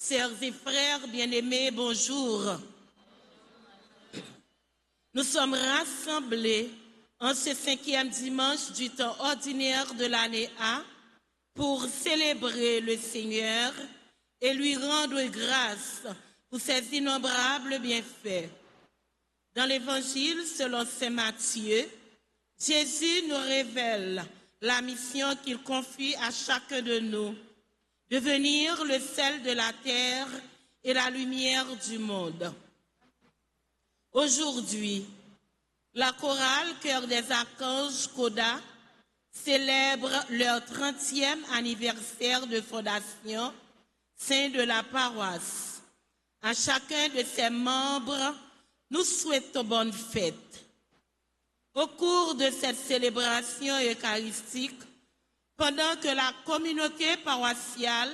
Sœurs et frères bien-aimés, bonjour. Nous sommes rassemblés en ce 5e dimanche du temps ordinaire de l'année A pour célébrer le Seigneur et lui rendre grâce pour ses innombrables bienfaits. Dans l'Évangile selon saint Matthieu, Jésus nous révèle la mission qu'il confie à chacun de nous, devenir le sel de la terre et la lumière du monde. Aujourd'hui, la chorale Chœur des Archanges Coda célèbre leur 30e anniversaire de fondation, sein de la paroisse. À chacun de ses membres, nous souhaitons bonne fête. Au cours de cette célébration eucharistique, pendant que la communauté paroissiale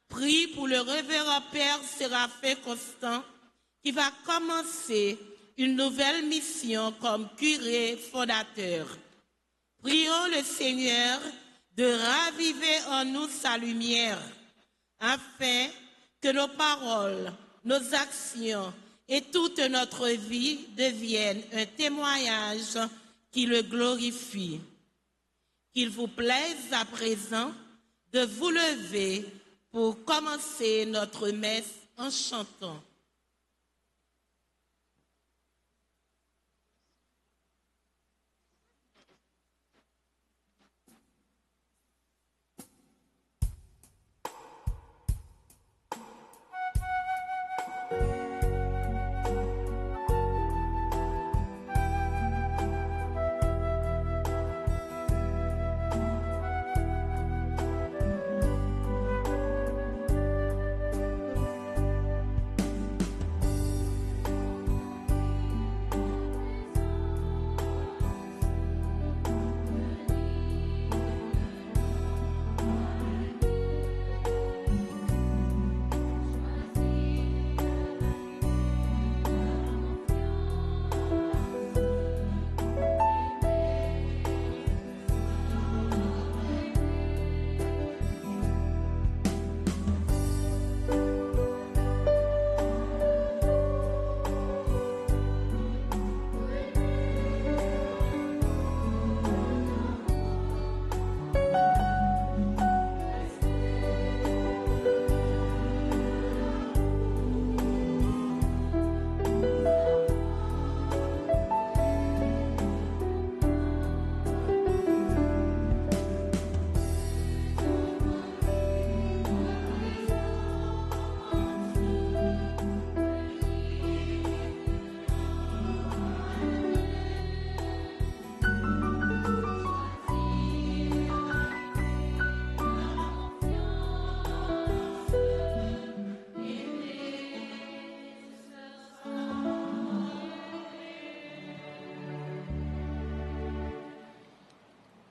prie pour le révérend Père Séraphin Constant, qui va commencer une nouvelle mission comme curé fondateur. Prions le Seigneur de raviver en nous sa lumière, afin que nos paroles, nos actions et toute notre vie deviennent un témoignage qui le glorifie. Qu'il vous plaise à présent de vous lever pour commencer notre messe en chantant.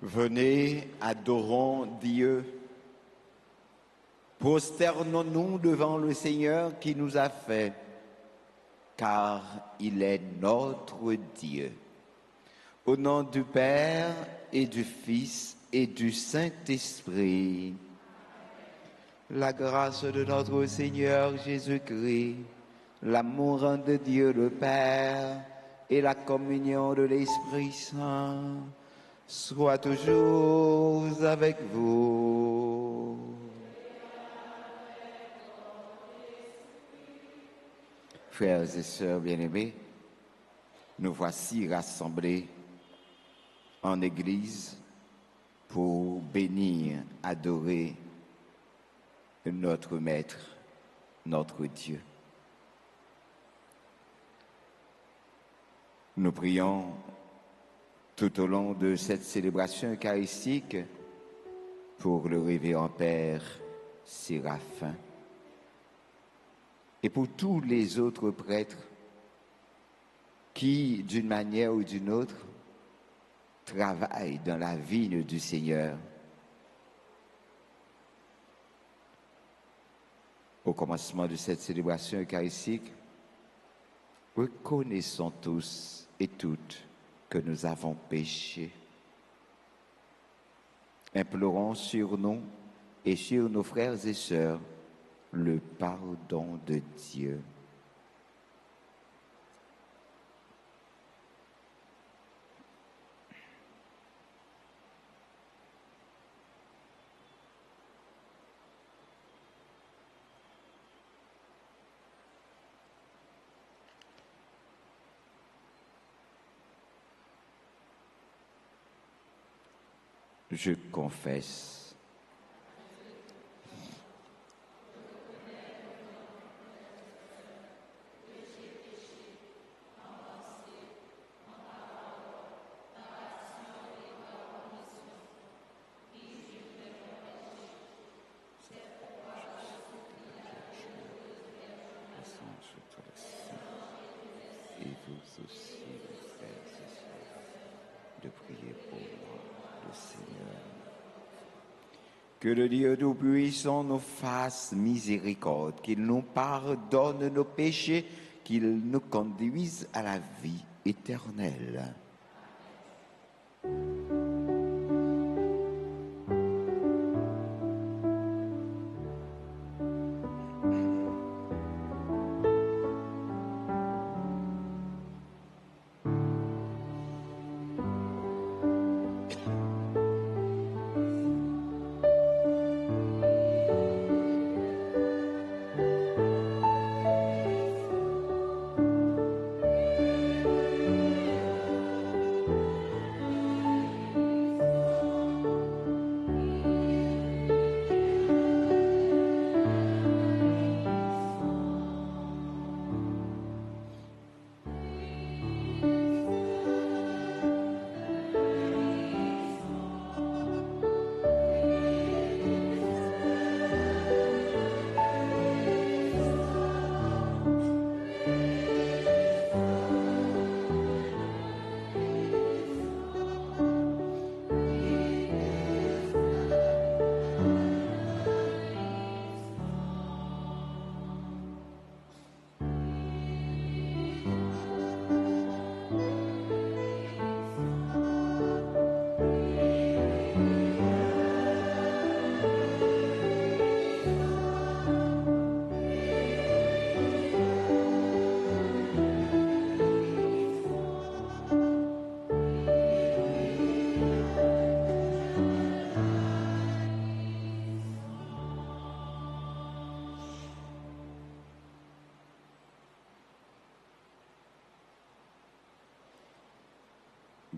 Venez, adorons Dieu. Prosternons-nous devant le Seigneur qui nous a fait, car il est notre Dieu. Au nom du Père et du Fils et du Saint-Esprit, la grâce de notre Seigneur Jésus-Christ, l'amour de Dieu le Père et la communion de l'Esprit Saint soit toujours avec vous. Frères et sœurs bien-aimés, nous voici rassemblés en Église pour bénir, adorer notre Maître, notre Dieu. Nous prions tout au long de cette célébration eucharistique pour le révérend Père Séraphin et pour tous les autres prêtres qui, d'une manière ou d'une autre, travaillent dans la vigne du Seigneur. Au commencement de cette célébration eucharistique, reconnaissons tous et toutes que nous avons péché. Implorons sur nous et sur nos frères et sœurs le pardon de Dieu. Je confesse. Et vous aussi, les frères et sœurs, de prier pour moi, le Seigneur. Que le Dieu Tout-Puissant nous fasse miséricorde, qu'il nous pardonne nos péchés, qu'il nous conduise à la vie éternelle.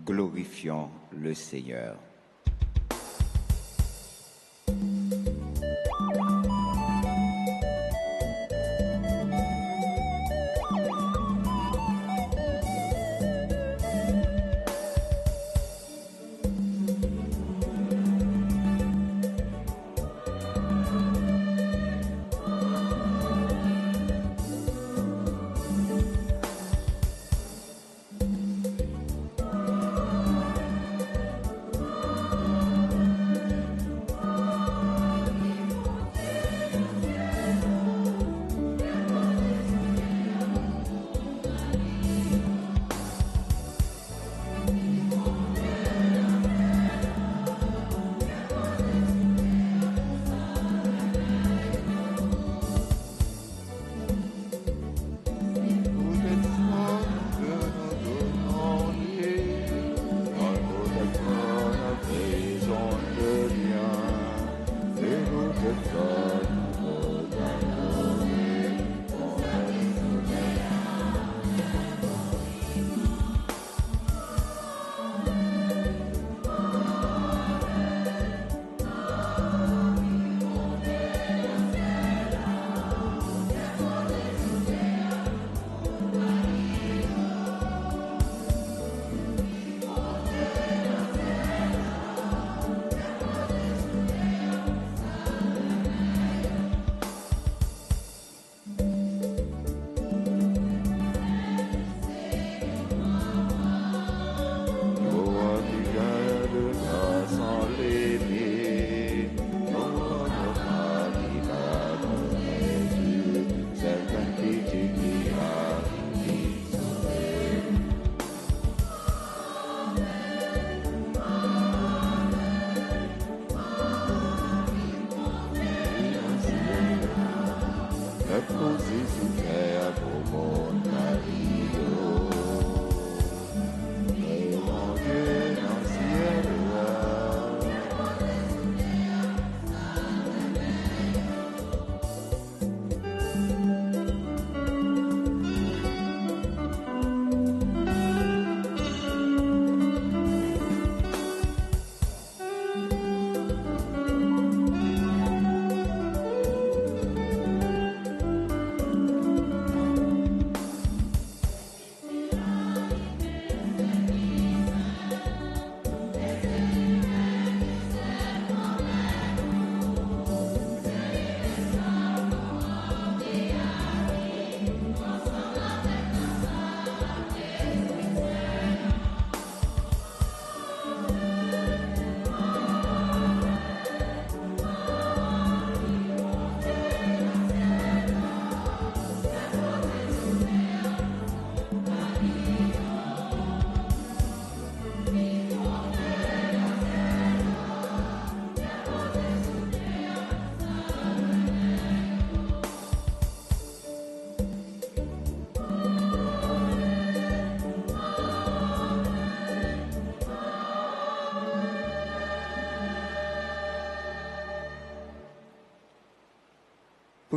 Glorifions le Seigneur.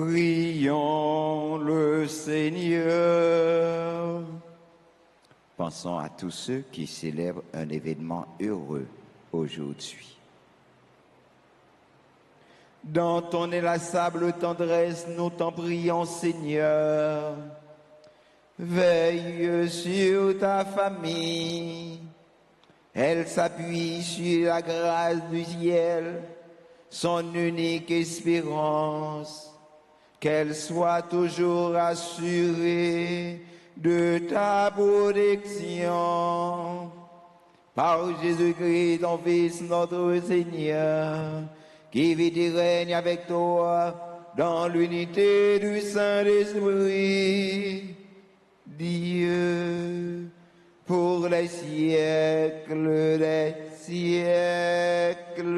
Prions le Seigneur. Pensons à tous ceux qui célèbrent un événement heureux aujourd'hui. Dans ton inlassable tendresse, nous t'en prions, Seigneur. Veille sur ta famille. Elle s'appuie sur la grâce du ciel, son unique espérance. Qu'elle soit toujours assurée de ta protection. Par Jésus-Christ, ton Fils, notre Seigneur, qui vit et règne avec toi dans l'unité du Saint-Esprit, Dieu, pour les siècles des siècles.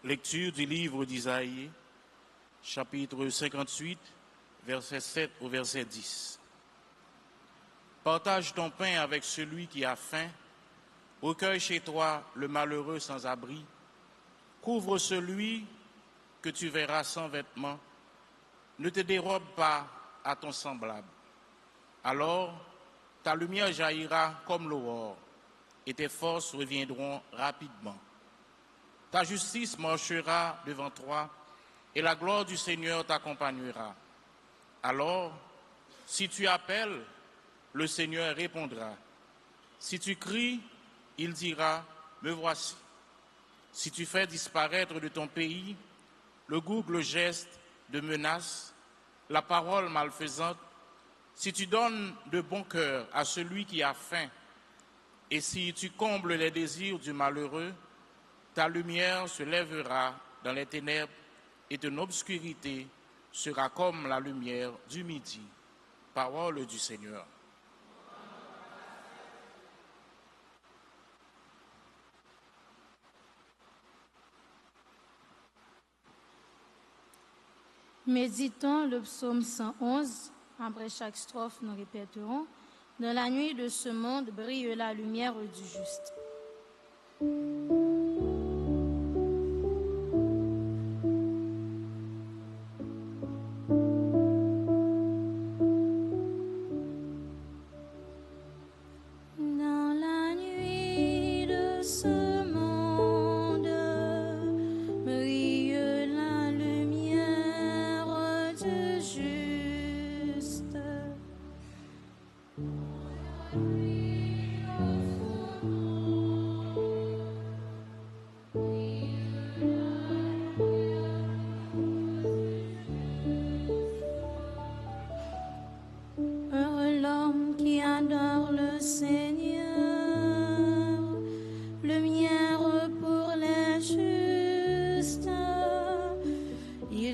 Lecture du livre d'Isaïe, chapitre 58, verset 7 au verset 10. Partage ton pain avec celui qui a faim, recueille chez toi le malheureux sans abri, couvre celui que tu verras sans vêtements, ne te dérobe pas à ton semblable. Alors, ta lumière jaillira comme l'aurore, et tes forces reviendront rapidement. Ta justice marchera devant toi, et la gloire du Seigneur t'accompagnera. Alors, si tu appelles, le Seigneur répondra. Si tu cries, il dira, me voici. Si tu fais disparaître de ton pays le gougle geste de menace, la parole malfaisante, si tu donnes de bon cœur à celui qui a faim, et si tu combles les désirs du malheureux, ta lumière se lèvera dans les ténèbres et ton obscurité sera comme la lumière du midi. Parole du Seigneur. Méditons le psaume 111. Après chaque strophe, nous répéterons. Dans la nuit de ce monde brille la lumière du juste.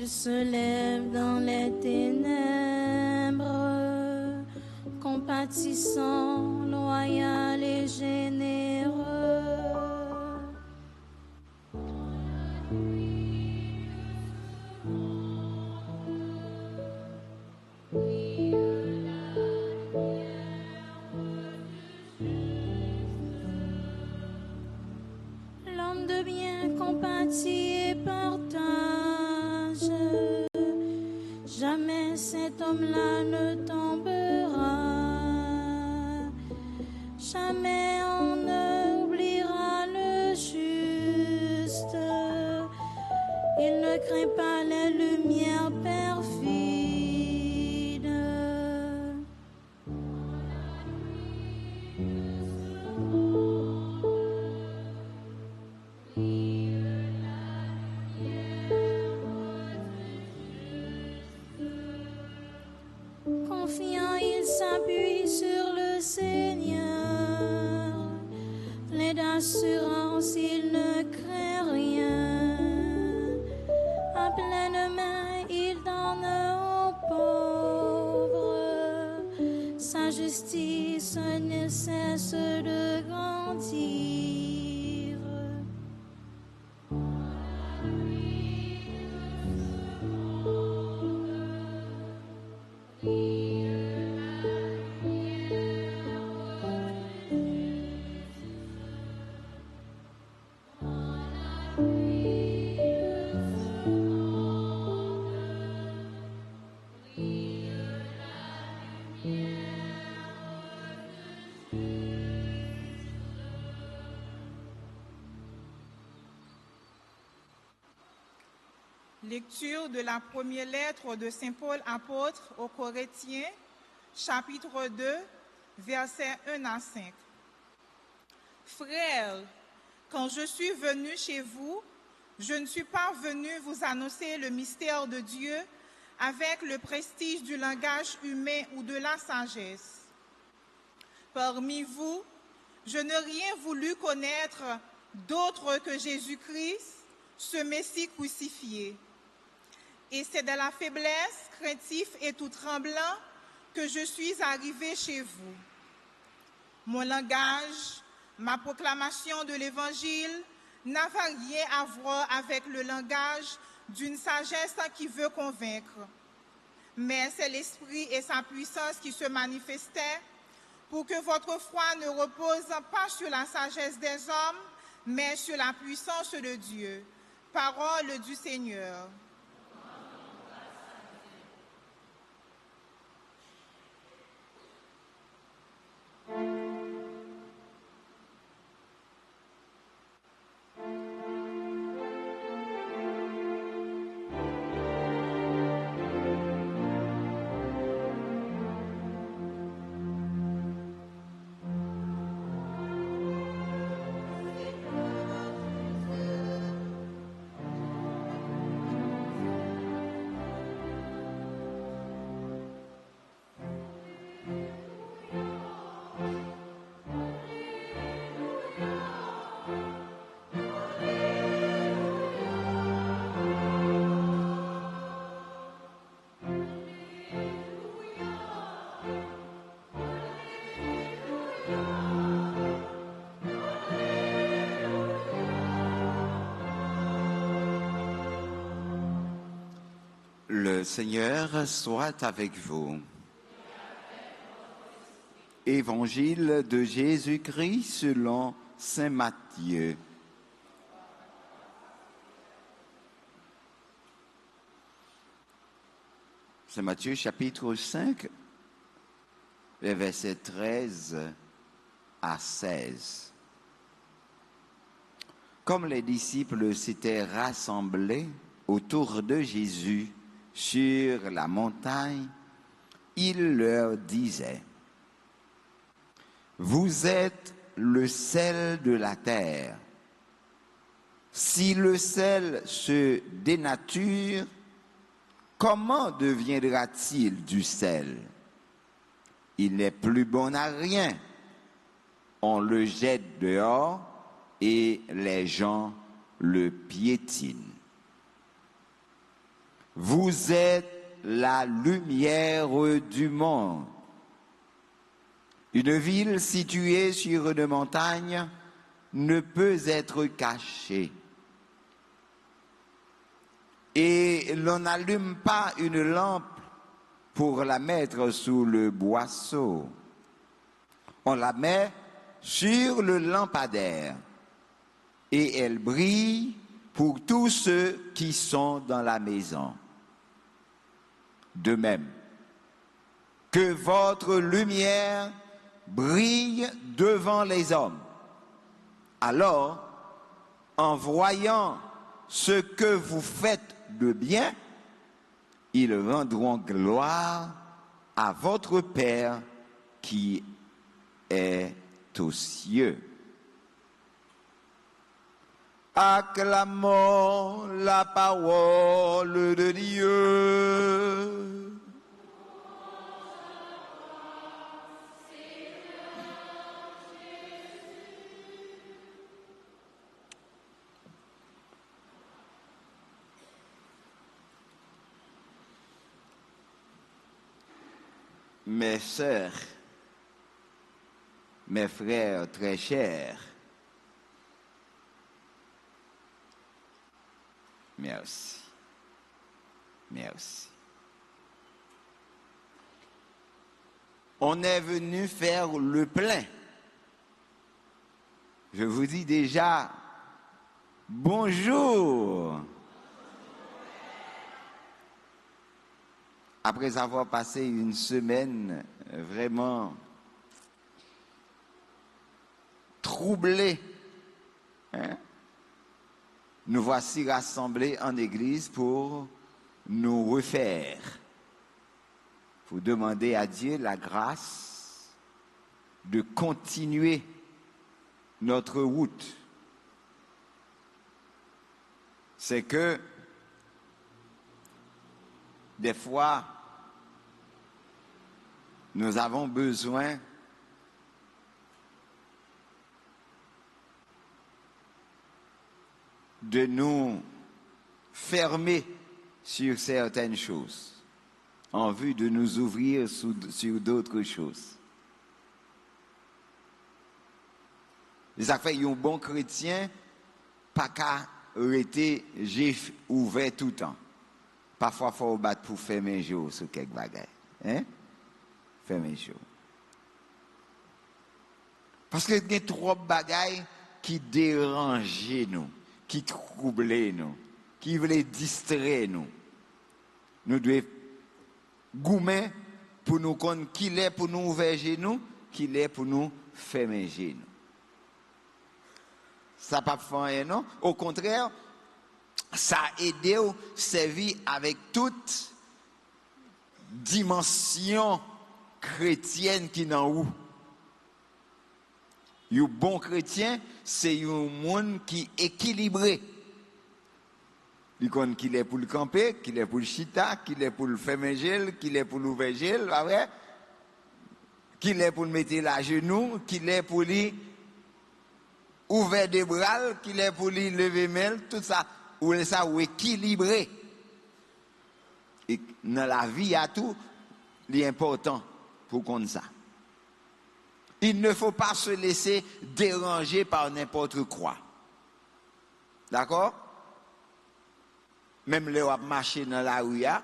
Se lève dans les ténèbres, compatissant, loyal et généreux. L'homme de bien compatit et partage. Jamais cet homme-là ne tombera. Jamais on ne oubliera le juste. Il ne craint pas les lumières perfides. Confiant, il s'appuie sur le Seigneur. Plein d'assurance, il ne craint rien. À pleine main, il donne aux pauvres. Sa justice ne cesse de grandir. Lecture de la première lettre de Saint Paul apôtre aux Corinthiens, chapitre 2, versets 1 à 5. Frères, quand je suis venu chez vous, je ne suis pas venu vous annoncer le mystère de Dieu avec le prestige du langage humain ou de la sagesse. Parmi vous, je n'ai rien voulu connaître d'autre que Jésus-Christ, ce Messie crucifié. Et c'est de la faiblesse, craintif et tout tremblant que je suis arrivé chez vous. Mon langage, ma proclamation de l'Évangile n'avait rien à voir avec le langage d'une sagesse qui veut convaincre. Mais c'est l'Esprit et sa puissance qui se manifestaient pour que votre foi ne repose pas sur la sagesse des hommes, mais sur la puissance de Dieu. Parole du Seigneur. Le Seigneur soit avec vous. Évangile de Jésus-Christ selon saint Matthieu. Saint Matthieu chapitre 5, les versets 13 à 16. Comme les disciples s'étaient rassemblés autour de Jésus sur la montagne, il leur disait: vous êtes le sel de la terre. Si le sel se dénature, comment deviendra-t-il du sel? Il n'est plus bon à rien. On le jette dehors et les gens le piétinent. Vous êtes la lumière du monde. Une ville située sur une montagne ne peut être cachée. Et l'on n'allume pas une lampe pour la mettre sous le boisseau. On la met sur le lampadaire et elle brille pour tous ceux qui sont dans la maison. De même, que votre lumière brille devant les hommes. Alors, en voyant ce que vous faites de bien, ils rendront gloire à votre Père qui est aux cieux. Acclamons la parole de Dieu. mes sœurs, mes frères très chers, merci. Merci. On est venu faire le plein. Je vous dis déjà bonjour. Après avoir passé une semaine vraiment troublée, nous voici rassemblés en église pour nous refaire, pour demander à Dieu la grâce de continuer notre route. C'est que des fois, nous avons besoin de nous fermer sur certaines choses, en vue de nous ouvrir sur d'autres choses. Et ça fait un bon chrétien, pas qu'à rester juif ouvert tout le temps. Parfois, il faut battre pour fermer les jours sur quelques bagages. Hein? Fermer les jours. Parce qu'il y a trop de bagages qui dérangent nous, qui troublent nous, qui veulent distraire nous. Nous devons goumer pour nous connaître qui est pour nous ouvrir genoux, qui est pour nous fermer genoux. Ça n'a pas fait rien, non? Au contraire, ça a aidé à servir avec toute dimension chrétienne qui est en vous. Un bon chrétien, c'est un monde qui est équilibré. Il connaît qu'il est pour le camper, qu'il est pour le chita, qu'il est pour le fermer gel, qu'il est pour l'ouvrir gel, qu'il est pour le mettre à genoux, qu'il est pour lui ouvrir des bras, qu'il est pour lui lever main, tout ça, ou équilibré. Et dans la vie, à tout, l'important pour qu'on ça. Il ne faut pas se laisser déranger par n'importe quoi. D'accord? Même les marcher dans la rue, il y a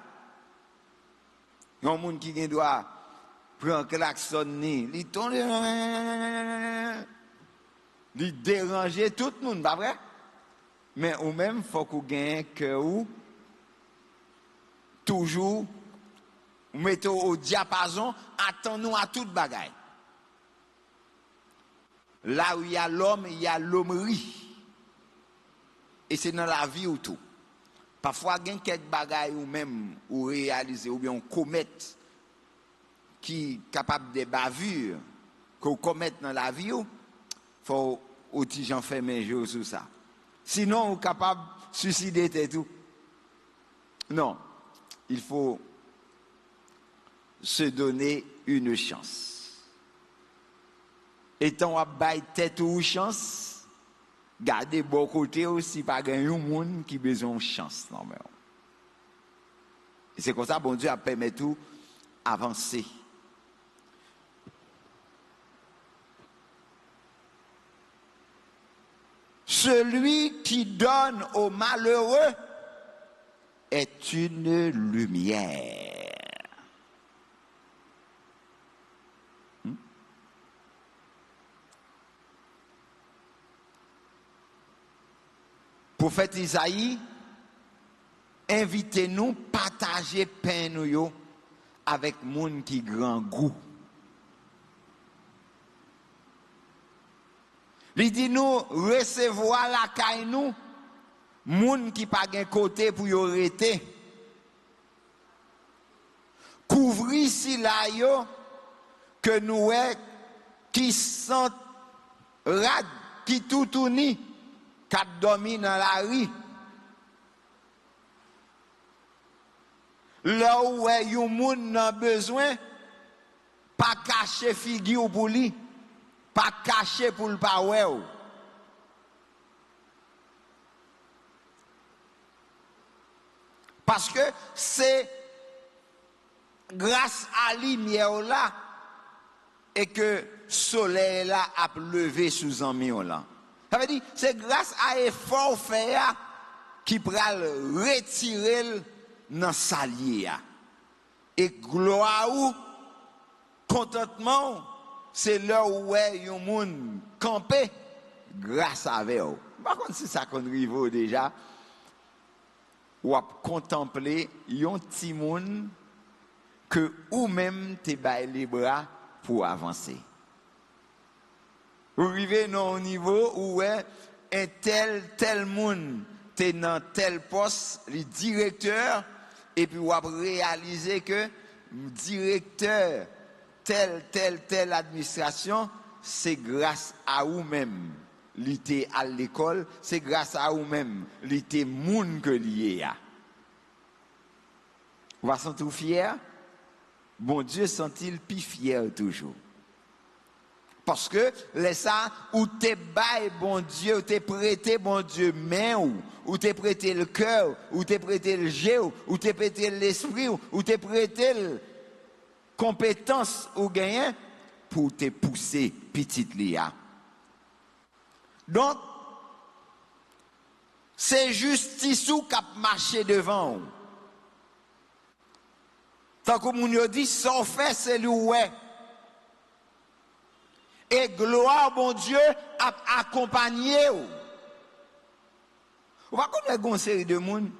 un monde qui doit prendre un klaxon, il tombe, il déranger tout le monde, pas vrai? Mais ou même, il faut qu'on gagne que ou toujours mettez au diapason, attendons à toute bagaille. Là où il y a l'homme, il y a l'hommerie. Et c'est dans la vie ou tout. Parfois, il y a quelques bagailles ou même ou réaliser ou bien on commettre qui est capable de bavures qu'on commette dans la vie, il faut aussi j'en fais mes jours sur ça. Sinon, on est capable de suicider et tout. Non, il faut se donner une chance. Étant à bailler tête ou chance, gardez bon côté aussi, pas gagner un monde qui a besoin de chance. Non, mais et c'est comme ça, bon Dieu a permis tout avancer. Celui qui donne aux malheureux est une lumière. Prophète Isaïe, invitez-nous à partager pain nous avec moun qui grand goût. Il dit nous recevoir la caille nous, moun qui pas gen côté pour y arrêter. Couvrir si la yo que nous qui sont rad, qui tout uni. Qui dormi dans la rue. Là où il y a un monde a besoin, pas cacher figure pour lui, pas cacher pour le power. Parce que c'est grâce à la lumière là, et que soleil là a levé sous un million là. Ça veut dire, c'est grâce à l'effort fait qui pral retirer dans salier. Et gloire ou contentement, c'est là où est un monde campé grâce à vous. Par contre, c'est ça qu'on arrive déjà, ou à contempler un petit monde que ou même te baille les bras pour avancer. Vous arrivez dans un niveau où est un tel monde t'es dans tel poste, le directeur, et puis vous avez réalisé que le directeur, telle administration, c'est grâce à vous-même. L'été à l'école, c'est grâce à vous-même. L'été moun que lié a. Vous va sentir fier? Bon Dieu sent-il plus fier toujours. Parce que les ça, ou t'es bail bon Dieu, ou t'es prêté bon Dieu main ou t'es prêté le cœur, ou t'es prêté le jeu, ou t'es prêté l'esprit, ou t'es prêté le compétence ou gain pour te pousser petite lia. Donc, c'est justice ou qui a marché devant. Tant que moun yo dit, sans fait, c'est l'oué. Et gloire, bon Dieu, a accompagné. Vous va connaître une série de monde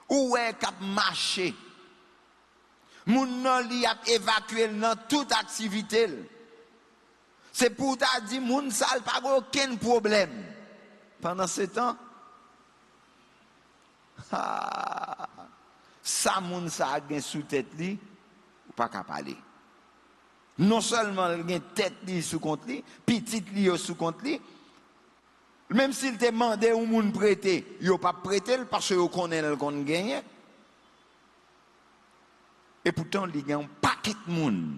où est qui a marché. Moun nan li a évacué dans toute activité. C'est pour ta dire moun ça pas aucun problème. Pendant ce temps, ça moun ça a gen sous tête li, ou pas qu'à parler. Non seulement il a tête li sous compte li, petite li sous compte li, même s'il te demandé ou moun prêter, yo pas prêter parce que yo connaît le compte gagné. Et pourtant il y a un paquet de moun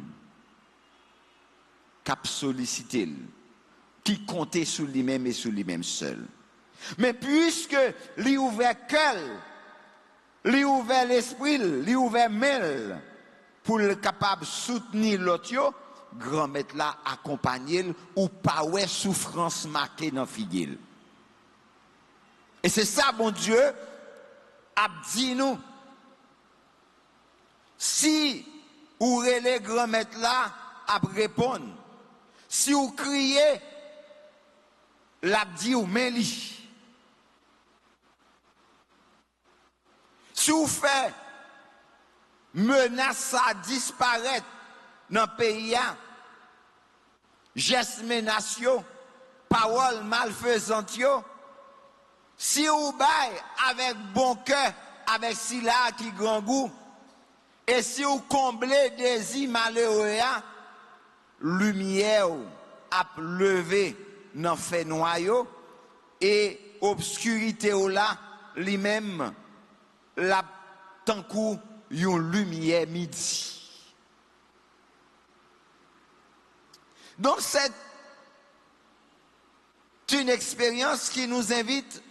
qui a sollicité, qui comptait sur lui-même et sur lui-même seul. Mais puisque lui ouvert cœur, lui ouvert l'esprit, lui ouvert mail pour le capable de soutenir l'autre, grand maître là accompagner ou pas ouais souffrance marquée dans figure. Et c'est ça bon Dieu a dit nous, si ou les grand maître là a répondre, si vous criez, l'a dit ou meli. Si vous faites menace à disparaître dans le pays, gestes menacieux, paroles malfaisantes, si vous baillez avec bon cœur, avec sila qui grand goût, et si vous comblez des malheureux, lumière a levé dans fait noyau et obscurité là lui-même la tant coup une lumière midi. Donc c'est une expérience qui nous invite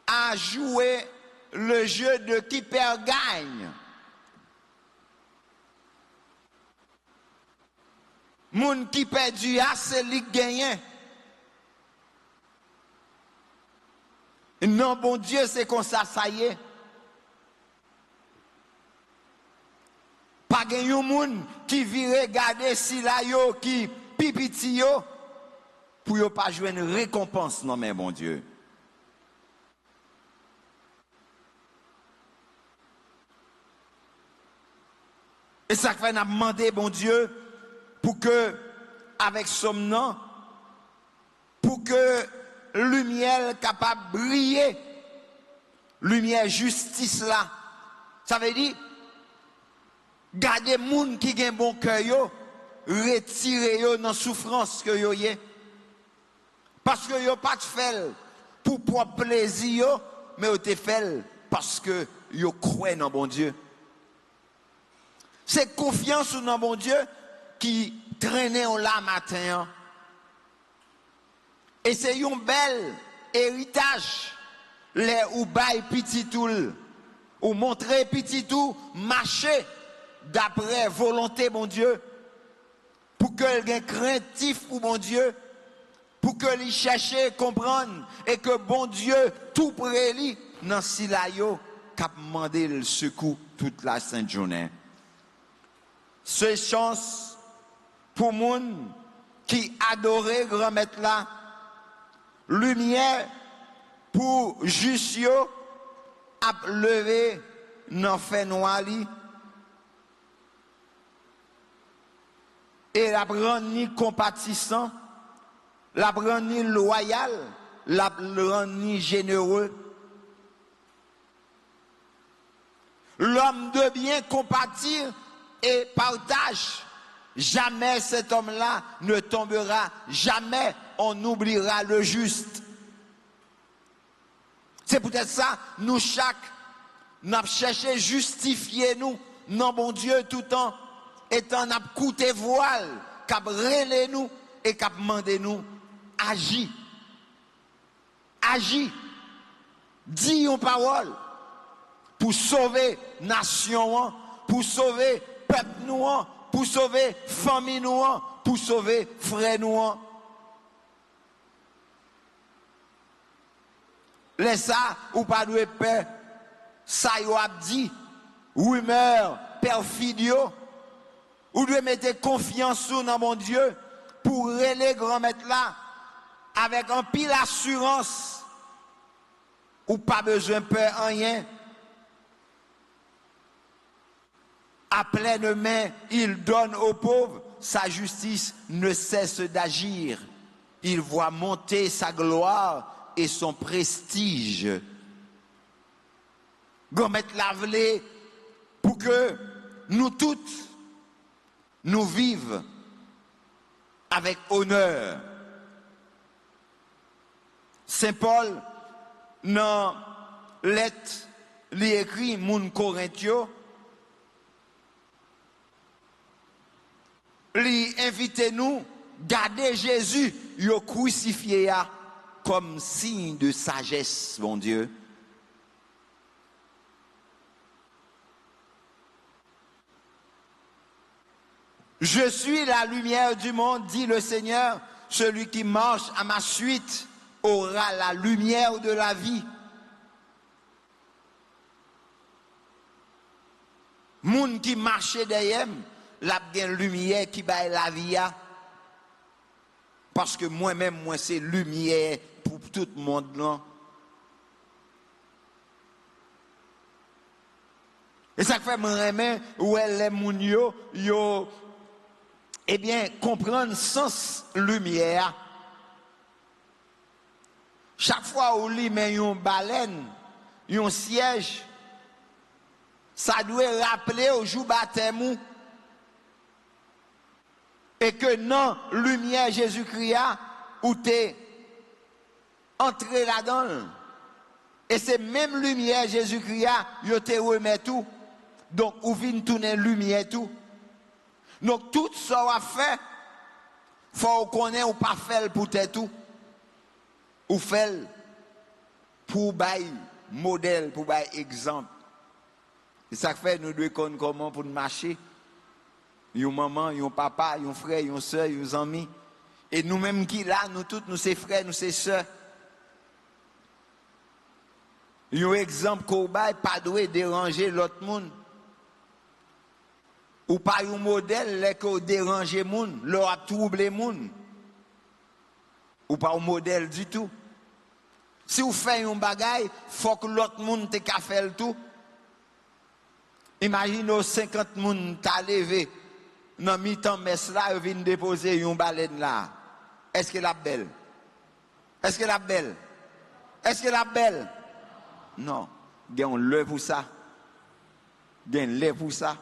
à jouer le jeu de qui perd gagne. Moun qui perdu a, c'est lui qui gagne. Non, bon Dieu, c'est comme ça y est. Pas gagné un moun qui vire regarder si la yo, qui pipiti yo, pour yo pas jouer une récompense, non mais bon Dieu. Et ça fait n'a demandé, bon Dieu, pour que, avec somnant, pour que lumière capable de briller, lumière justice là, ça veut dire, garder moun qui gen bon cœur yo, retirer yo dans souffrance que yo yé. Parce que yo pas de fait pour propre plaisir yo, mais yo te fait parce que yo croit dans bon Dieu. C'est confiance dans bon Dieu qui traînait là matin. Et c'est un bel héritage, les ou bail petit toul, ou montrer petit tout, marcher d'après volonté, mon Dieu, pour que ait craintif pour mon Dieu, pour que lui cherche comprendre et que bon Dieu tout près lui dans silayo cap mandé le secours toute la sainte journée. C'est chance pour moun qui adorait grand maître là, lumière pour juste yo a levé dans fait noir li et la prendre ni compatissant, la prendre ni loyal, la prendre ni généreux. L'homme de bien compatir et partage. Jamais cet homme-là ne tombera, jamais on oubliera le juste. C'est peut-être ça, nous chaque, nous avons cherché justifier nous, non bon Dieu tout le temps, étant n'a coûté voile, cap relé nous et cap mandé nous, agis. Agis. Dis une parole pour sauver nation, pour sauver peuple nous, pour sauver famille nous, pour sauver frère nous. Laisse ça ou pas de peur, ça y a dit, rumeur, perfidio, ou de mettre confiance dans mon Dieu pour relayer grand maître là avec un pile assurance ou pas besoin de peur rien. À pleine main, il donne aux pauvres, sa justice ne cesse d'agir. Il voit monter sa gloire et son prestige. Gomet lavelé pour que nous toutes, nous vivions avec honneur. Saint Paul, dans lettre, lui écrit, moun Corinthio, lui invite nous, garder Jésus, yo crucifié comme signe de sagesse, mon Dieu. Je suis la lumière du monde, dit le Seigneur. Celui qui marche à ma suite aura la lumière de la vie. Moun qui marche derrière, la lumière qui baille la vie. Parce que moi-même, moi, c'est lumière pour tout le monde. Non? Et ça fait vraiment où elle est moun yo, eh bien, comprendre sens lumière. Chaque fois où lui met une baleine, un siège, ça doit rappeler au jour baptême et que non, lumière Jésus-Christ où t'es entré là-dedans. Et c'est même lumière Jésus-Christ, yo te remet tout. Donc, ou vient tourner lumière tout. Donc, tout ça va faire, faut connaître ou pas faire pour tout. Ou faire pour bailler modèle, pour bailler exemple. Et ça fait, nous devons connaître comment pour marcher. Yon maman, yon papa, yon frère, yon soeur, yon amis. Et nous-mêmes qui là, nous tous, nous c'est frères, nous c'est sœurs. Yon exemple qu'on baille, pas doit déranger l'autre monde. Ou pas un modèle là que déranger moun, leur a troublé moun. Ou pas un modèle du tout. Si vous faites un bagay, faut que l'autre monde te ka fait le tout. Imaginez 50 moun t'a levé dans mi-temps messe là, ils viennent déposer une baleine là. Est-ce que la belle? Est-ce que la belle? Est-ce que la belle? Non, gagne le pour ça. Gagne le pour ça.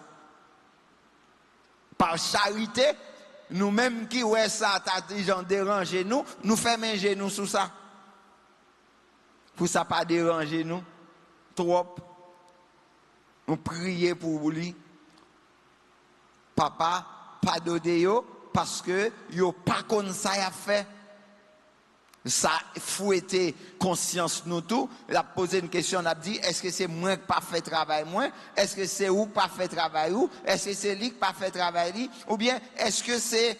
Par charité, nous-mêmes qui ouais ça, t'as déjà dérangé nous, nous faisons manger nous sous ça. Pour ça pas déranger nous, trop. Nous prions pour lui. Papa, pardonnez yo parce que yo pas comme ça y a fait. Ça fouetter conscience nous tout, il a posé une question, on a dit est-ce que c'est moi qui pas fait travail moi, est-ce que c'est où pas fait travail où, est-ce que c'est lui qui pas fait travail lui, ou bien est-ce que c'est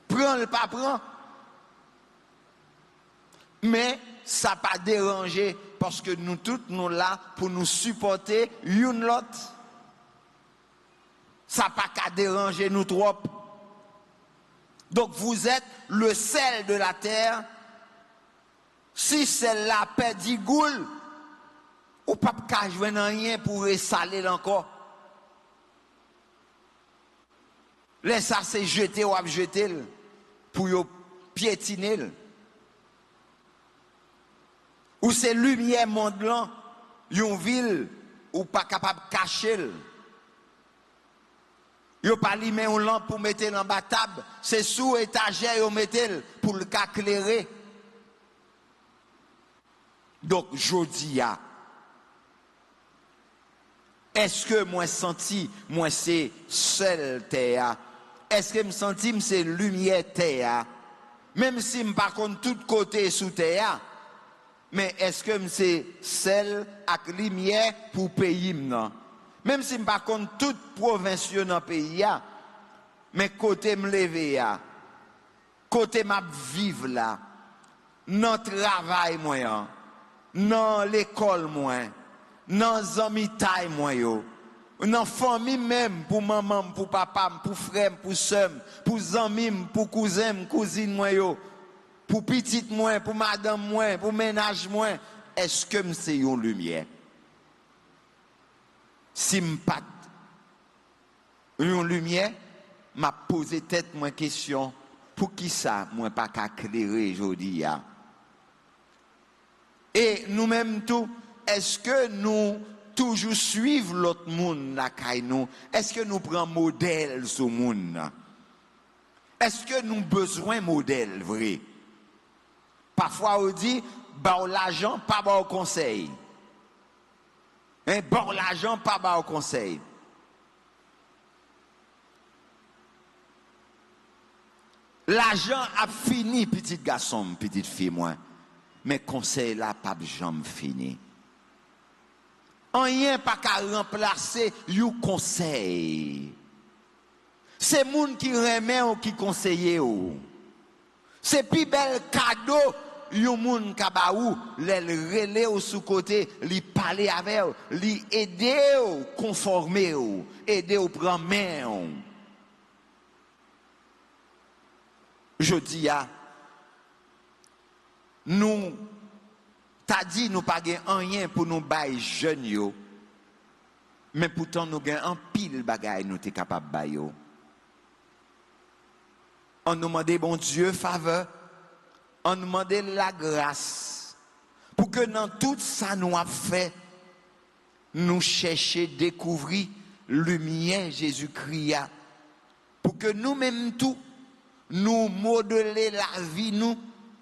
prend le pas prend. Mais ça pas dérangé parce que nous tous nous là pour nous supporter une l'autre. Ça pas qu'à déranger nous trop. Donc vous êtes le sel de la terre. Si celle-là perdit goût, ou pas qu'à jouer rien pour ressaler encore. Laisse ça c'est jeter ou jeter pour piétiner. Ou c'est lumière monde là, une ville ou pas capable de cacher. Yo pas li met une lampe pour mettre en bas table, c'est sous étagère yo mettel pour le éclairer. Donc jodi a est-ce que moi senti moi c'est seul terre? Est-ce que me senti c'est lumière terre? Même si me pas contre tout côté sous terre, mais est-ce que c'est celle avec lumière pour pays non? Même si je ne pas contre toute province dans le pays, mais côté me lever, côté m'a vivre là, dans le travail moi, dans l'école moi, dans les amis taille moi, dans la famille même, pour maman, pour papa, pour frère, pour soeur, pour amis, pour cousin, cousine moi, pour petite moi, pour madame moi, pour ménage moi, est-ce que c'est une lumière? Si je pas une lumière, m'a posé tête moi question pour qui ça moi pas qu'à éclairer aujourd'hui. Et nous-mêmes tout, est-ce que nous toujours suivre l'autre monde la caille nous? Est-ce que nous prenons modèle sur monde? Est-ce que nous besoin modèle vrai? Parfois on dit bah l'argent pas bah au conseil. Bon l'argent pas bah au conseil. L'argent a fini petit garçon, petite fille moi. Mais conseil là pas jamais fini. Rien pas qu'à remplacer you conseil. C'est moun qui remet ou qui conseille ou. C'est plus bel cadeau yon moun ka ba ou les relais ou sous côté li parler avec ou li aider ou conformer ou aider ou prendre main ou. Je dis à nous t'a dit nous pas gen rien pour nous bail jeune yo mais pourtant nous gen un pile bagay nous t'es capable bail yo. On nous demande bon Dieu faveur. On nous demande la grâce pour que dans tout ça nous a fait, nous chercher découvrir lumière Jésus-Christ, pour que nous-mêmes tout nous modeler la vie nous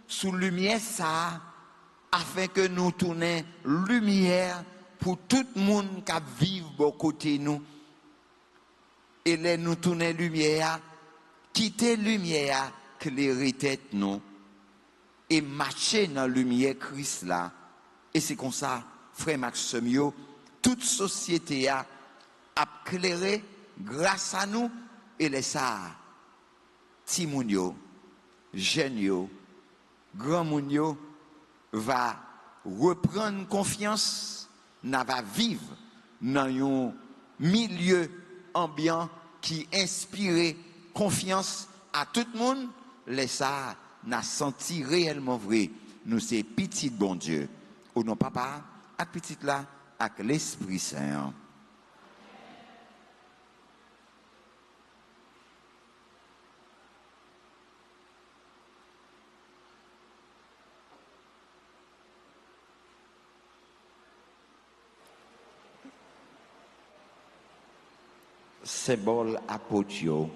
sous lumière ça, afin que nous tournions lumière pour tout le monde qui vit à côté nous. Et là nous tourner lumière, quitter lumière, éclairer tête nous. Et marcher dans la lumière Christ là. Et c'est comme ça, frère Maxime, toute société a éclairé grâce à nous et les ça. Timounio, jeune grand mounio va reprendre confiance, va vivre dans un milieu ambiant qui inspire confiance à tout le monde, les ça. N'a senti réellement vrai, nous c'est petit bon Dieu. Au nom papa, à petit là, avec l'Esprit Saint. C'est bol apotio.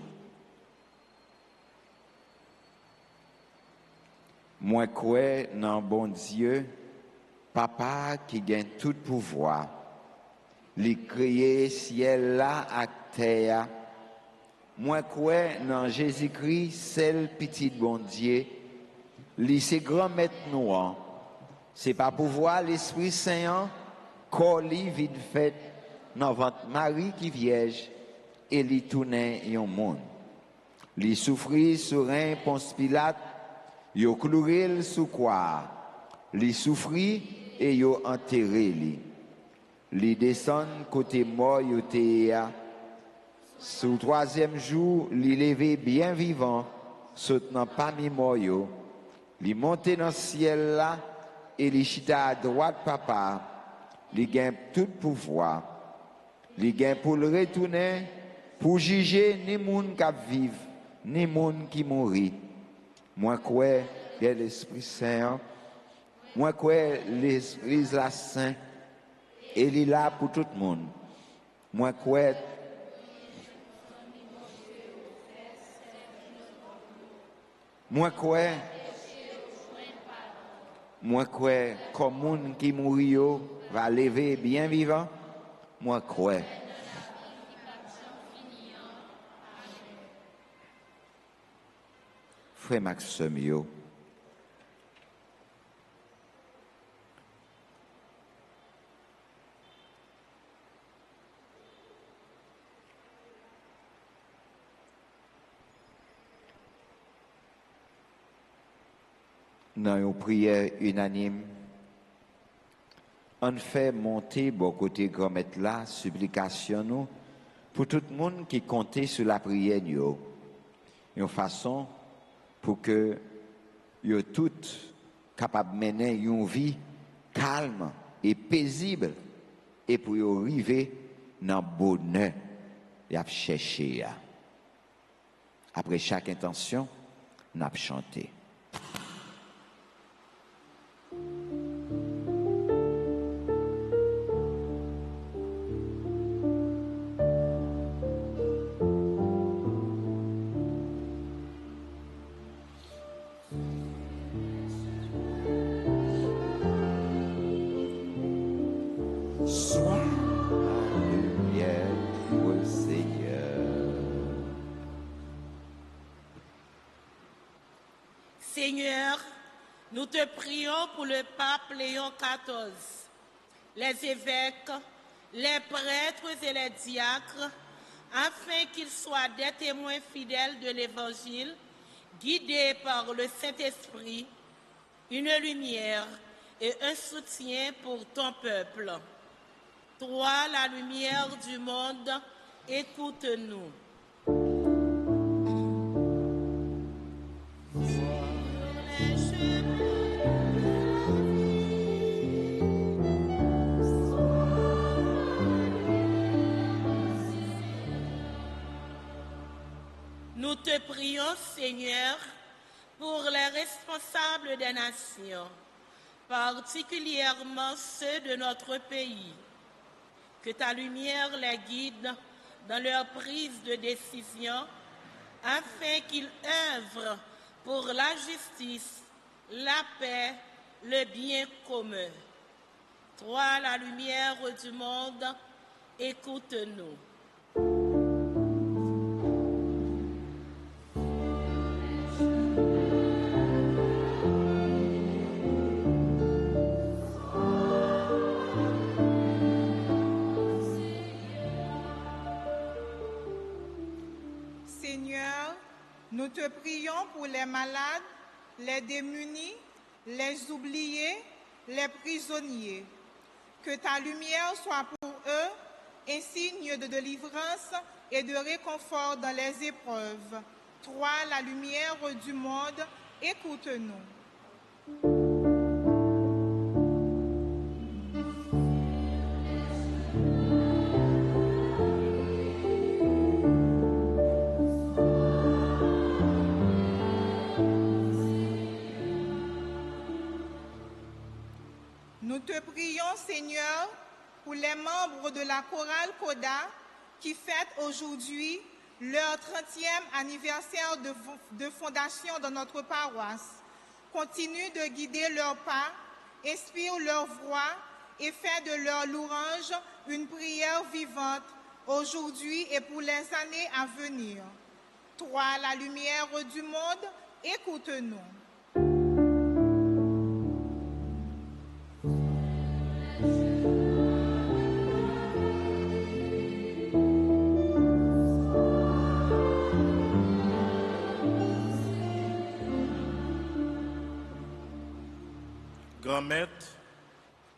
Moi crois dans bon Dieu, papa qui gagne tout pouvoir, li créer ciel là à terre. Moi crois dans Jésus-Christ, seul petit bon Dieu, Li c'est grand maître nous. C'est pas pour voir l'Esprit Saint, corps li vide fait dans votre Marie qui vierge et li tourne yon monde. Li souffrit sur un Ponce Pilate, yo cloué sous croix. Li souffrit et yo enterré li. Li descend côté mort yo te ya. Sous troisième jour, li levé bien vivant, soutenant parmi mort yo. Li monté dans le ciel là et li chita à droite papa. Li gagne tout pouvoir. Li gagne pour le retourner, pour juger ni moun qui vivent, ni moun qui mourit. Moi quoi, il y a l'Esprit Saint. Moi quoi, l'Esprit Saint. Et il est là pour tout le monde. Moi quoi. Moi quoi. Moi quoi, comme moun qui mourit va lever bien vivant. Moi quoi. Frère Maxime yo. Dans une prière unanime, on fait monter bon côté grand maître là, supplication nous, pour tout le monde qui comptait sur la prière yo. Une façon pour que yo toutes capables de mener une vie calme et paisible et pour yo arriver dans le bonheur et à chercher. Après chaque intention, on a chanté. Seigneur, nous te prions pour le pape Léon XIV, les évêques, les prêtres et les diacres, afin qu'ils soient des témoins fidèles de l'Évangile, guidés par le Saint-Esprit, une lumière et un soutien pour ton peuple. Toi, la lumière du monde, écoute-nous. Nous te prions, Seigneur, pour les responsables des nations, particulièrement ceux de notre pays. Que ta lumière les guide dans leur prise de décision, afin qu'ils œuvrent pour la justice, la paix, le bien commun. Toi, la lumière du monde, écoute-nous. Nous te prions pour les malades, les démunis, les oubliés, les prisonniers. Que ta lumière soit pour eux un signe de délivrance et de réconfort dans les épreuves. Toi, la lumière du monde, écoute-nous. Nous te prions, Seigneur, pour les membres de la chorale Coda qui fêtent aujourd'hui leur 30e anniversaire de fondation dans notre paroisse. Continue de guider leurs pas, inspire leur voix et fais de leur louange une prière vivante aujourd'hui et pour les années à venir. Toi, la lumière du monde, écoute-nous.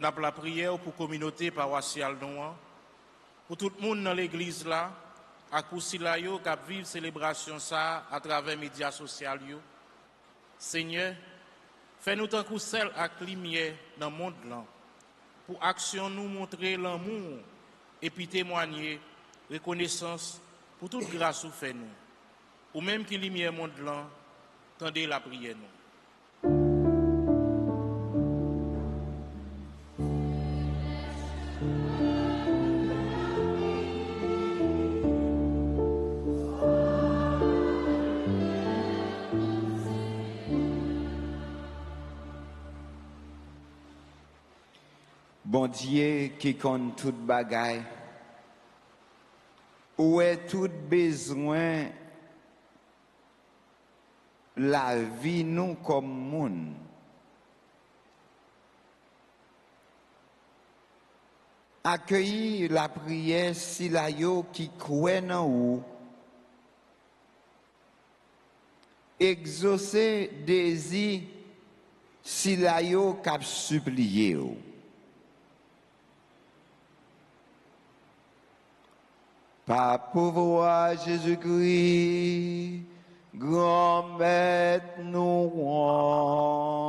N'a la prière pour la communauté paroissiale noire, pour tout le monde dans l'église là, à Kousilayo qui vivent célébration ça à travers les médias sociaux. Seigneur, fais-nous tant que celle à lumière dans le monde là, pour action nous montrer l'amour et puis témoigner reconnaissance pour toute grâce ou fait nous. Ou même qui lumière monde là, tendez la prière nous. Bon Dieu qui compte toute bagaille, où est tout besoin la vie nous comme monde. Accueillir la prière si la yo qui croit en ou, exaucer désir si la yo cap supplier ou. Par pouvoir Jésus-Christ, grand maître nous rend.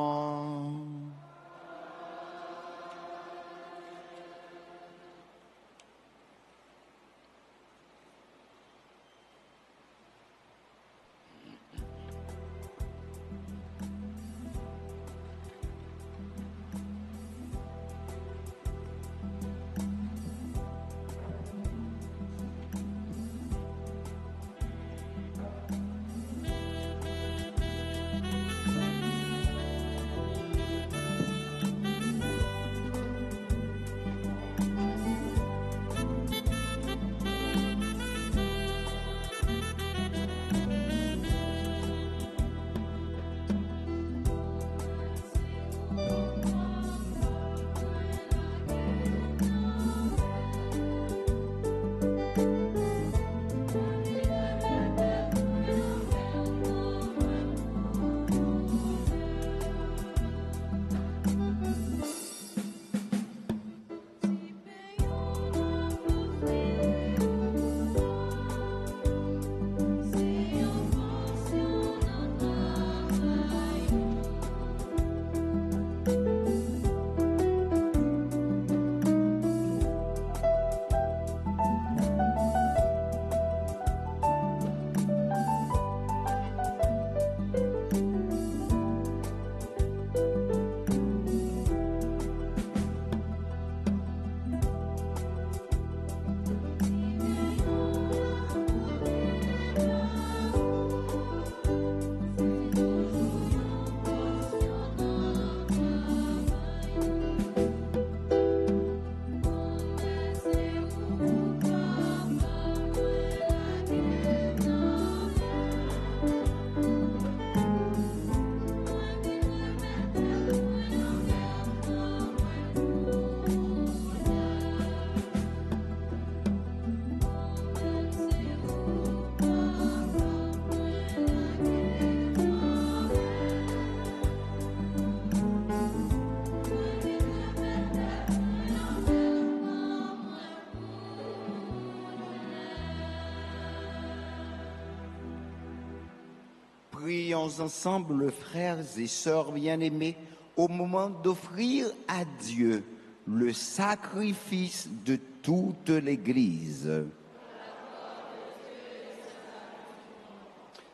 Prions ensemble, frères et sœurs bien-aimés, au moment d'offrir à Dieu le sacrifice de toute l'Église.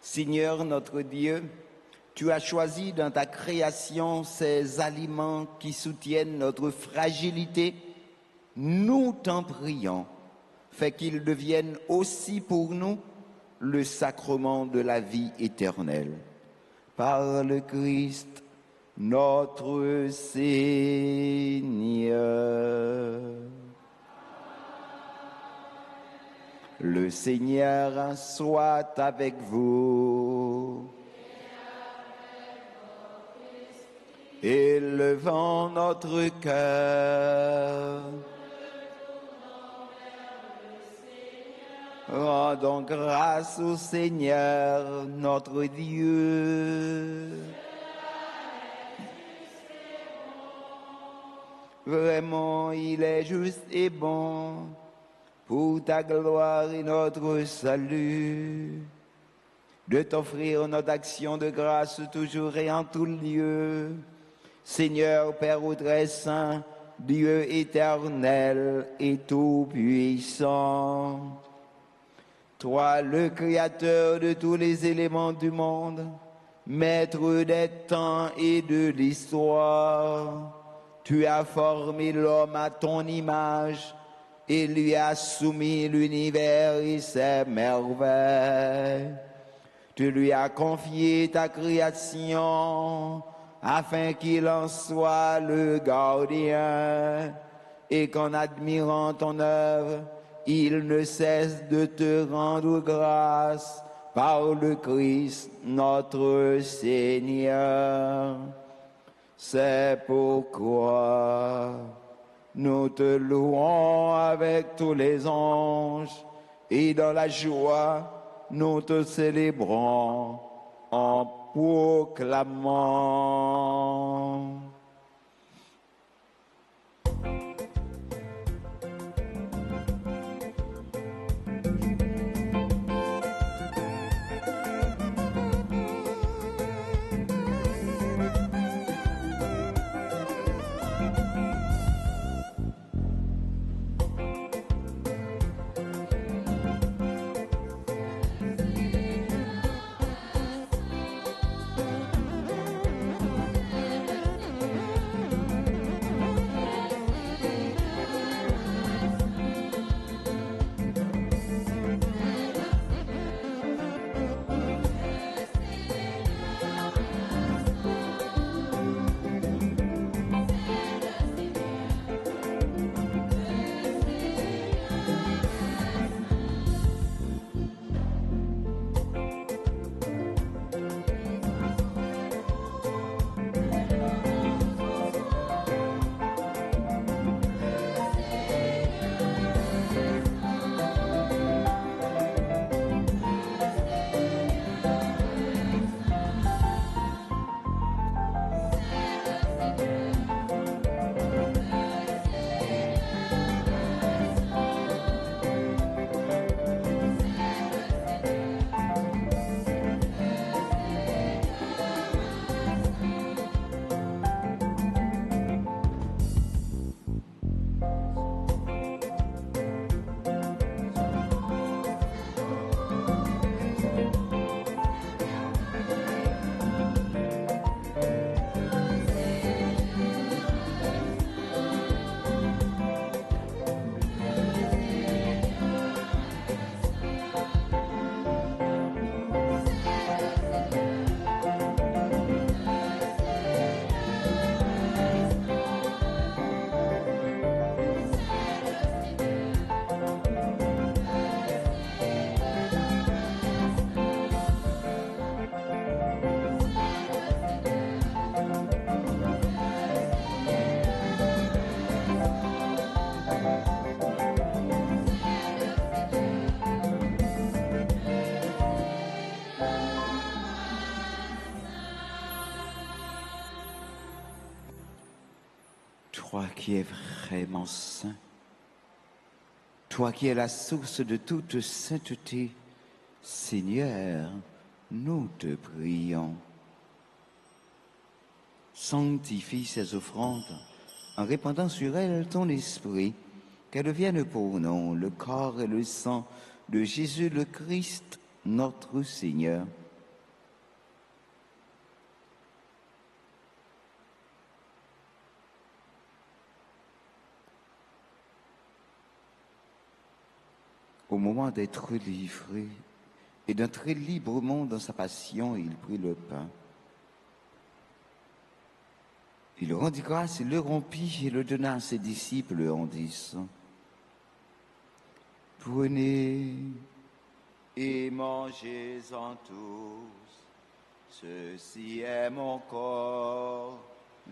Seigneur notre Dieu, tu as choisi dans ta création ces aliments qui soutiennent notre fragilité. Nous t'en prions, fais qu'ils deviennent aussi pour nous le sacrement de la vie éternelle. Par le Christ, notre Seigneur. Le Seigneur soit avec vous. Élevons notre cœur. Rendons grâce au Seigneur, notre Dieu. Vraiment, il est juste et bon pour ta gloire et notre salut, de t'offrir notre action de grâce toujours et en tout lieu. Seigneur, Père très saint, Dieu éternel et tout-puissant, toi le Créateur de tous les éléments du monde, Maître des temps et de l'histoire, tu as formé l'homme à ton image et lui as soumis l'univers et ses merveilles. Tu lui as confié ta création afin qu'il en soit le gardien et qu'en admirant ton œuvre, il ne cesse de te rendre grâce par le Christ notre Seigneur. C'est pourquoi nous te louons avec tous les anges et dans la joie, nous te célébrons en proclamant. Toi qui es vraiment saint, toi qui es la source de toute sainteté, Seigneur, nous te prions. Sanctifie ces offrandes en répandant sur elles ton esprit, qu'elles deviennent pour nous le corps et le sang de Jésus le Christ, notre Seigneur. Au moment d'être livré et d'entrer librement dans sa passion, il prit le pain. Il rendit grâce, il le rompit et le donna à ses disciples en disant: Prenez et mangez-en tous. Ceci est mon corps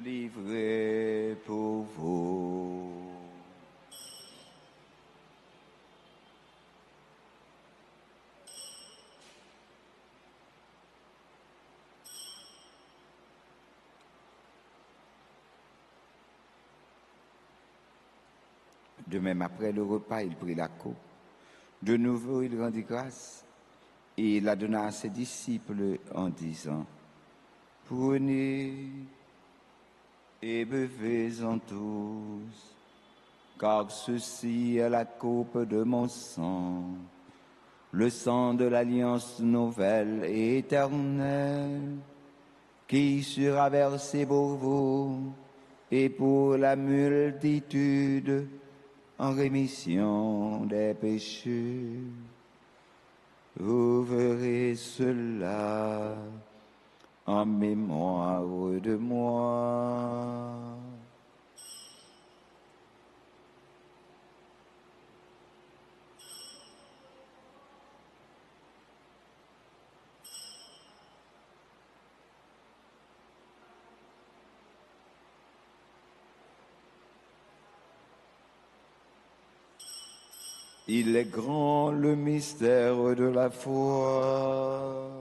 livré pour vous. De même, après le repas, il prit la coupe. De nouveau, il rendit grâce et la donna à ses disciples en disant, « Prenez et buvez-en tous, car ceci est la coupe de mon sang, le sang de l'alliance nouvelle et éternelle, qui sera versé pour vous et pour la multitude en rémission des péchés. Vous verrez cela en mémoire de moi. » Il est grand le mystère de la foi.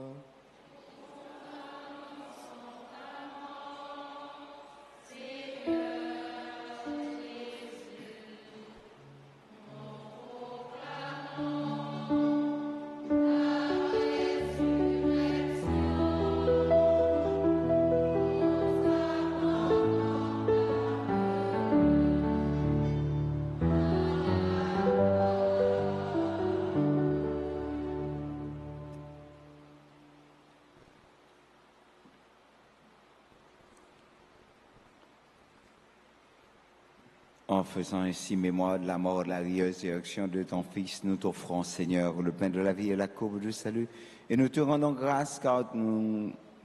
En faisant ainsi mémoire de la mort, de la résurrection de ton Fils, nous t'offrons, Seigneur, le pain de la vie et la coupe du salut. Et nous te rendons grâce car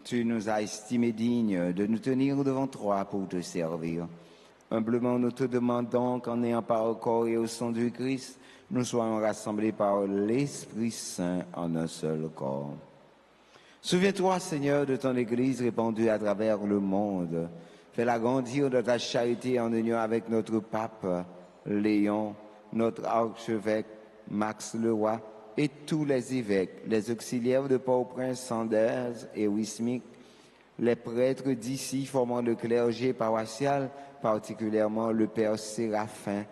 tu nous as estimés dignes de nous tenir devant toi pour te servir. Humblement, nous te demandons qu'en ayant par au corps et au sang du Christ, nous soyons rassemblés par l'Esprit Saint en un seul corps. Souviens-toi, Seigneur, de ton Église répandue à travers le monde. Fais-la grandir de ta charité en union avec notre pape Léon, notre archevêque Max Leroy et tous les évêques, les auxiliaires de Port-au-Prince, Sanders et Wismic, les prêtres d'ici formant le clergé paroissial, particulièrement le Père Séraphin,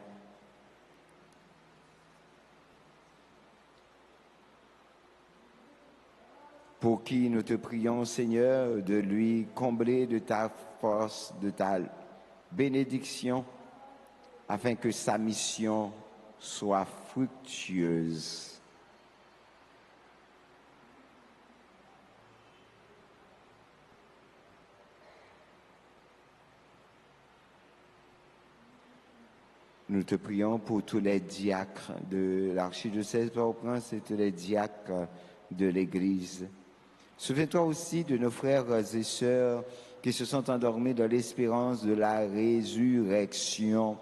pour qui nous te prions, Seigneur, de lui combler de ta force, de ta bénédiction, afin que sa mission soit fructueuse. Nous te prions pour tous les diacres de l'archidiocèse de Port-au-Prince et tous les diacres de l'Église. Souviens-toi aussi de nos frères et sœurs qui se sont endormis dans l'espérance de la résurrection.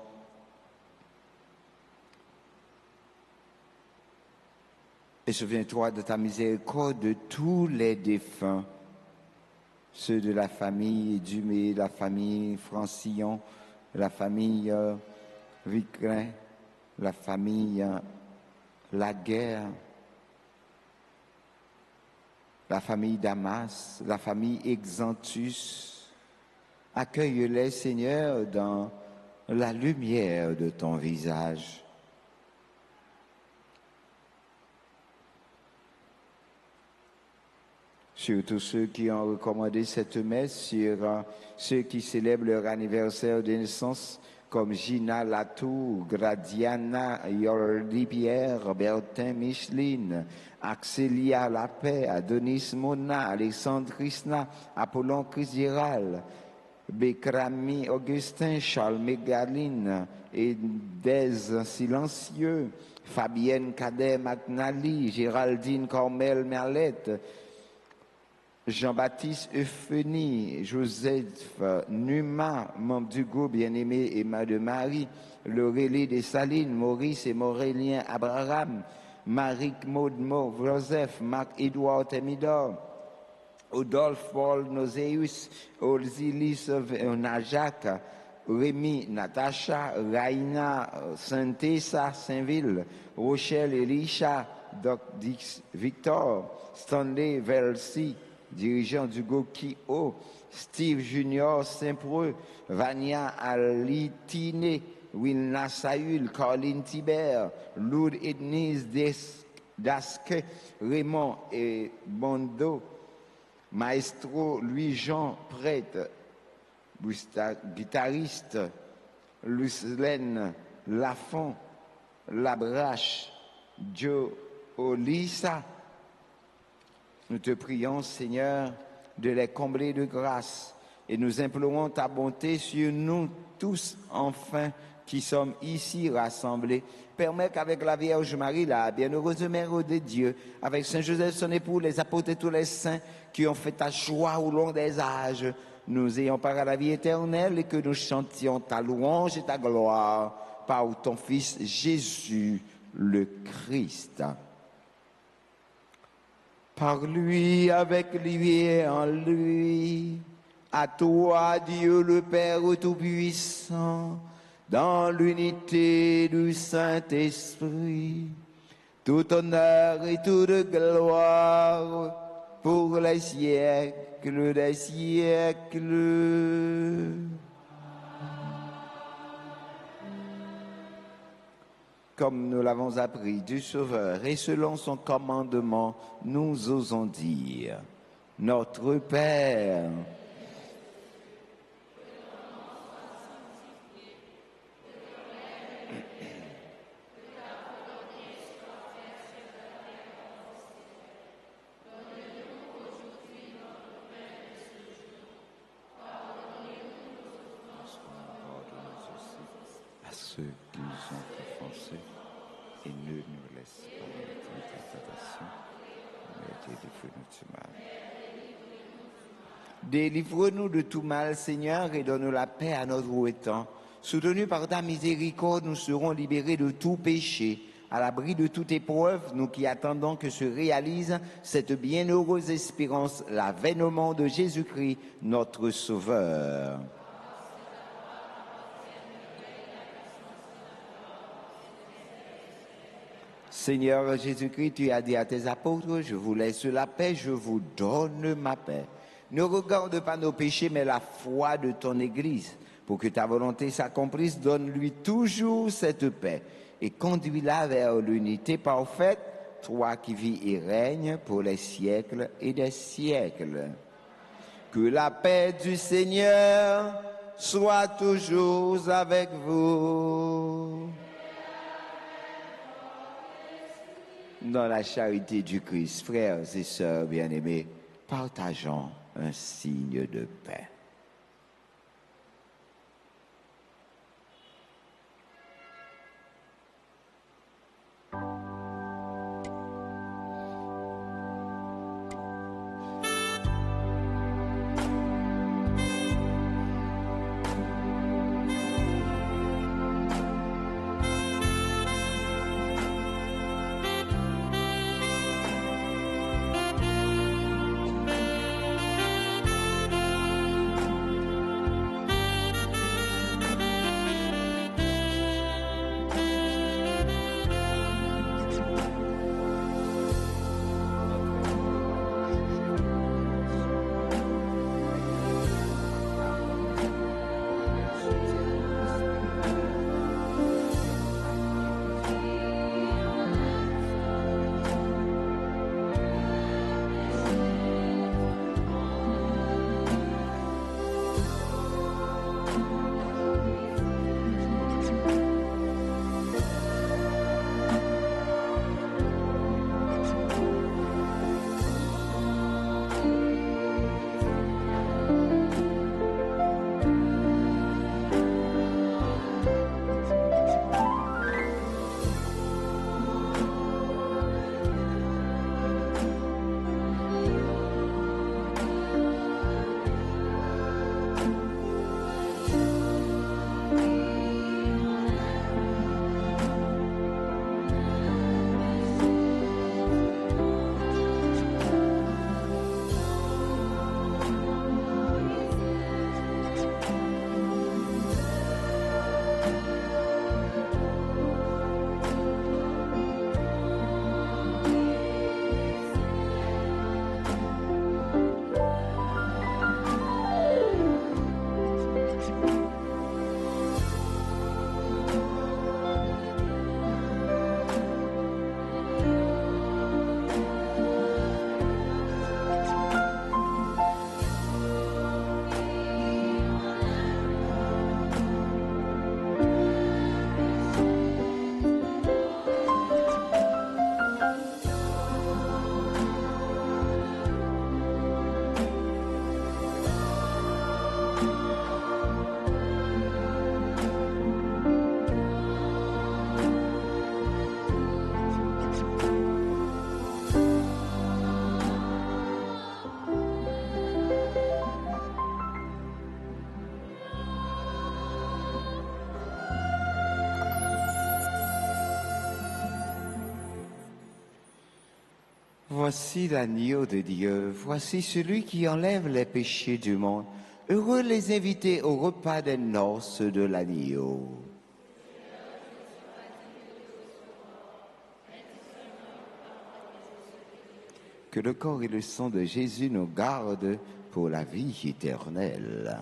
Et souviens-toi de ta miséricorde de tous les défunts, ceux de la famille Dumé, la famille Francillon, la famille Vicrin, la famille Laguerre, la famille Damas, la famille Exantus. Accueille-les, Seigneur, dans la lumière de ton visage. Sur tous ceux qui ont recommandé cette messe, sur ceux qui célèbrent leur anniversaire de naissance, comme Gina Latour, Gradiana, Yordi Pierre, Bertin Micheline, Axelia Lapé, Adonis Mona, Alexandre Krishna, Apollon Crisdiral, Bekrami Augustin, Charles Mégaline, Edez Silencieux, Fabienne Cadet McNally, Géraldine Cormel Merlette, Jean-Baptiste Euphénie, Joseph Numa, membre du groupe bien-aimé Emma de Marie, Laurélie Dessalines, Maurice et Maurélien Abraham, Marie-Maud Joseph, Marc-Édouard Temidor, Odolphe Paul Noséus, Olzilis Najak, Rémi Natacha, Raina Saint-Tessa Saint-Ville, Rochelle Elisha, Doc Dix Victor, Stanley Velsi, dirigeant du groupe Kio, Steve Junior Saint-Preux, Vania Alitine, Wilna Saül, Caroline Thibert, Lourdes Ednise Dasque, Raymond et Bondo, Maestro Louis-Jean, prêtre, guitariste, Lucelaine Lafont, Labrache, Joe Olissa. Nous te prions, Seigneur, de les combler de grâce et nous implorons ta bonté sur nous tous, enfin, qui sommes ici rassemblés. Permets qu'avec la Vierge Marie, la bienheureuse Mère de Dieu, avec Saint Joseph son époux, les apôtres et tous les saints qui ont fait ta joie au long des âges, nous ayons part à la vie éternelle et que nous chantions ta louange et ta gloire par ton Fils Jésus le Christ. Par lui, avec lui et en lui, à toi, Dieu le Père Tout-Puissant, dans l'unité du Saint-Esprit, tout honneur et toute gloire pour les siècles des siècles. Comme nous l'avons appris du Sauveur et selon son commandement, nous osons dire, Notre Père, à ceux qui nous ont offensés, et ne nous laisse pas entrer en tentation, mais délivre-nous du mal. Délivre-nous de tout mal, Seigneur, et donne la paix à notre temps. Soutenus par ta miséricorde, nous serons libérés de tout péché. À l'abri de toute épreuve, nous qui attendons que se réalise cette bienheureuse espérance, l'avènement de Jésus-Christ, notre Sauveur. Seigneur Jésus-Christ, tu as dit à tes apôtres, je vous laisse la paix, je vous donne ma paix. Ne regarde pas nos péchés, mais la foi de ton Église. Pour que ta volonté s'accomplisse, donne-lui toujours cette paix et conduis-la vers l'unité parfaite, toi qui vis et règnes pour les siècles et des siècles. Que la paix du Seigneur soit toujours avec vous. Dans la charité du Christ, frères et sœurs bien-aimés, partageons un signe de paix. Voici l'agneau de Dieu, voici celui qui enlève les péchés du monde. Heureux les invités au repas des noces de l'agneau. Que le corps et le sang de Jésus nous gardent pour la vie éternelle.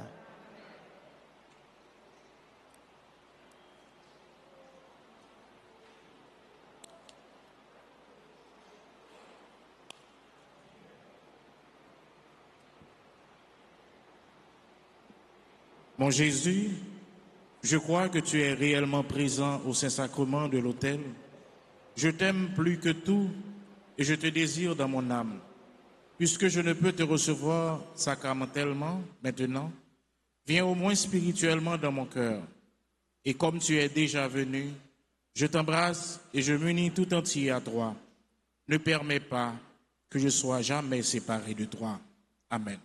Mon Jésus, je crois que tu es réellement présent au Saint-Sacrement de l'autel. Je t'aime plus que tout et je te désire dans mon âme. Puisque je ne peux te recevoir sacramentellement maintenant, viens au moins spirituellement dans mon cœur. Et comme tu es déjà venu, je t'embrasse et je m'unis tout entier à toi. Ne permets pas que je sois jamais séparé de toi. Amen.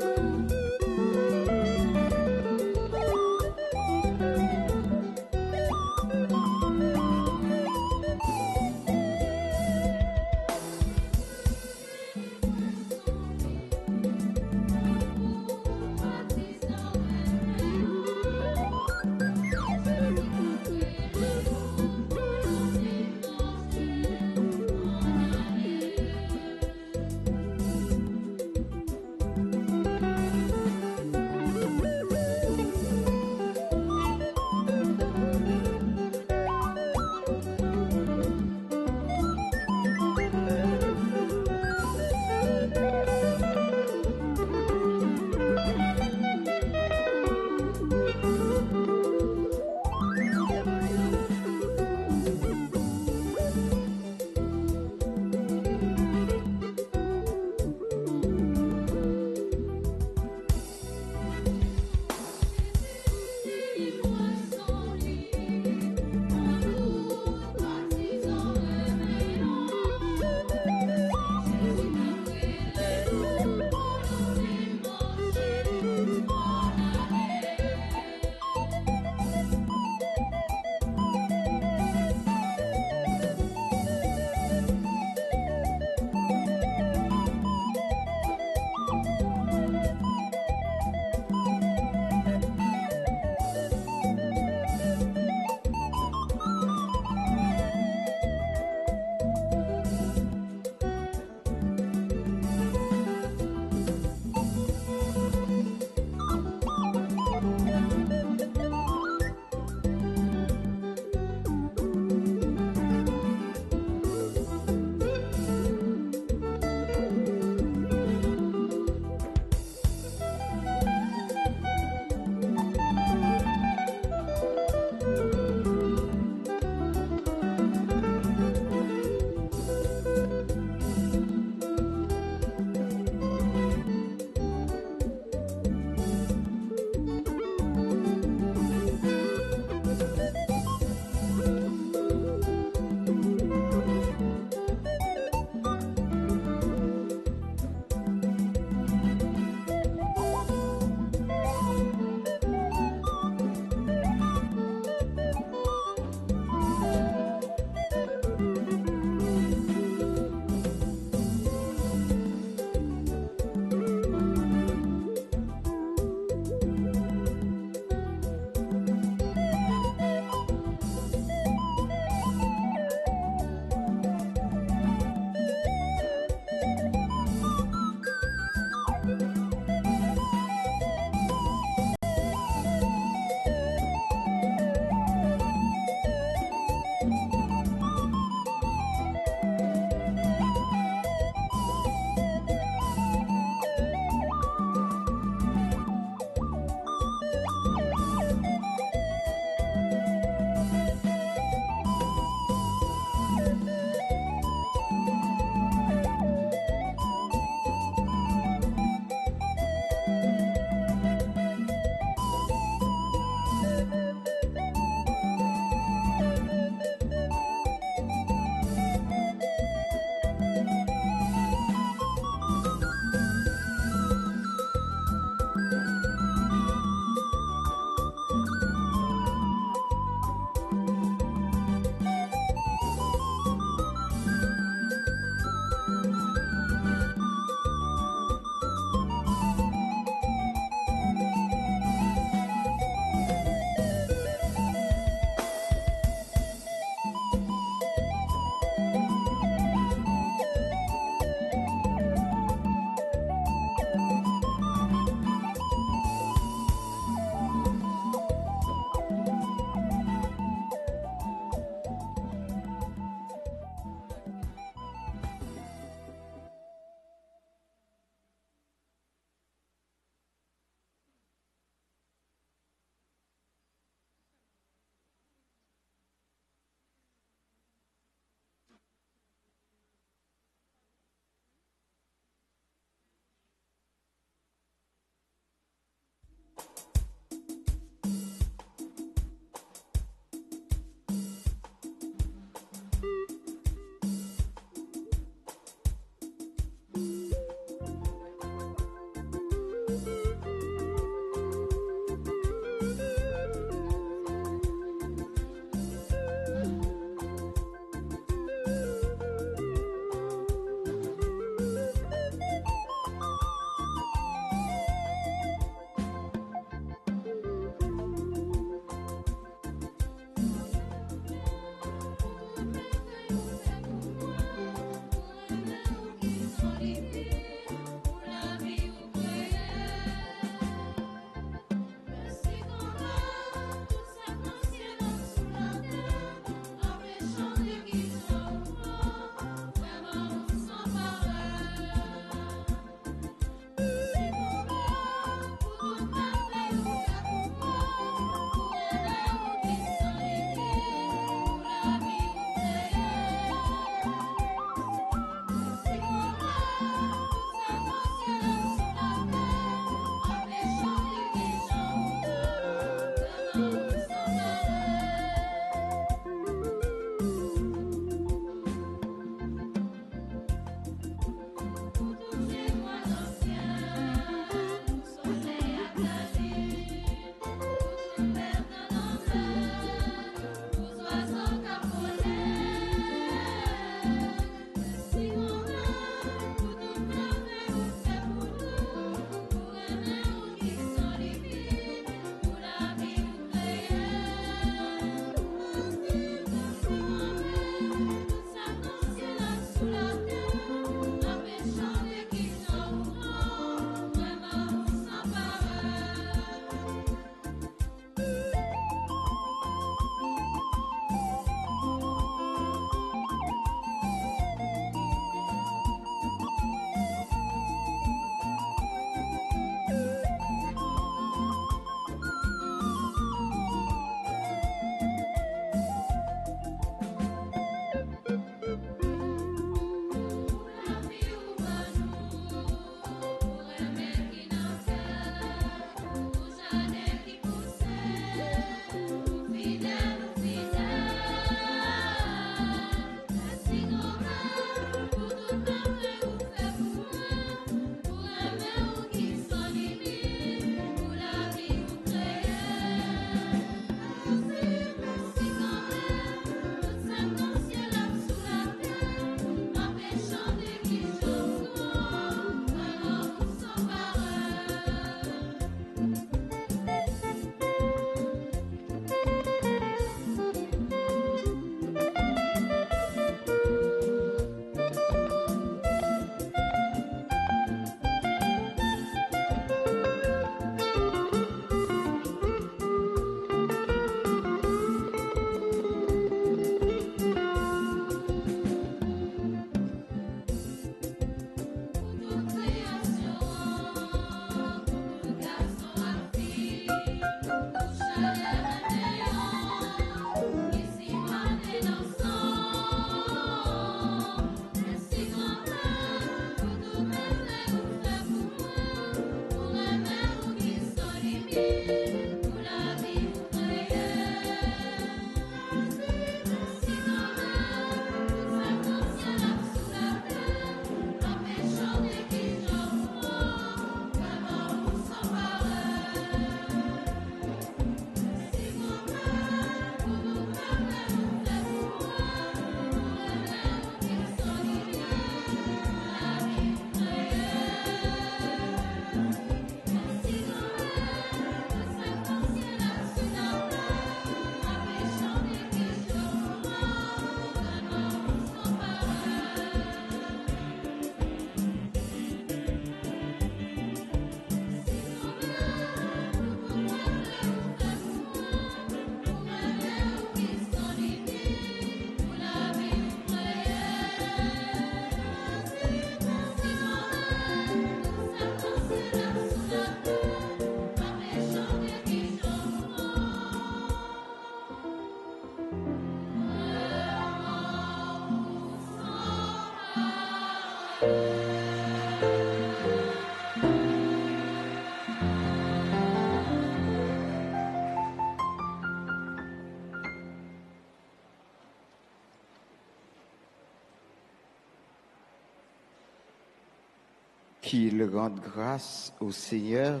qu'il rende grâce au Seigneur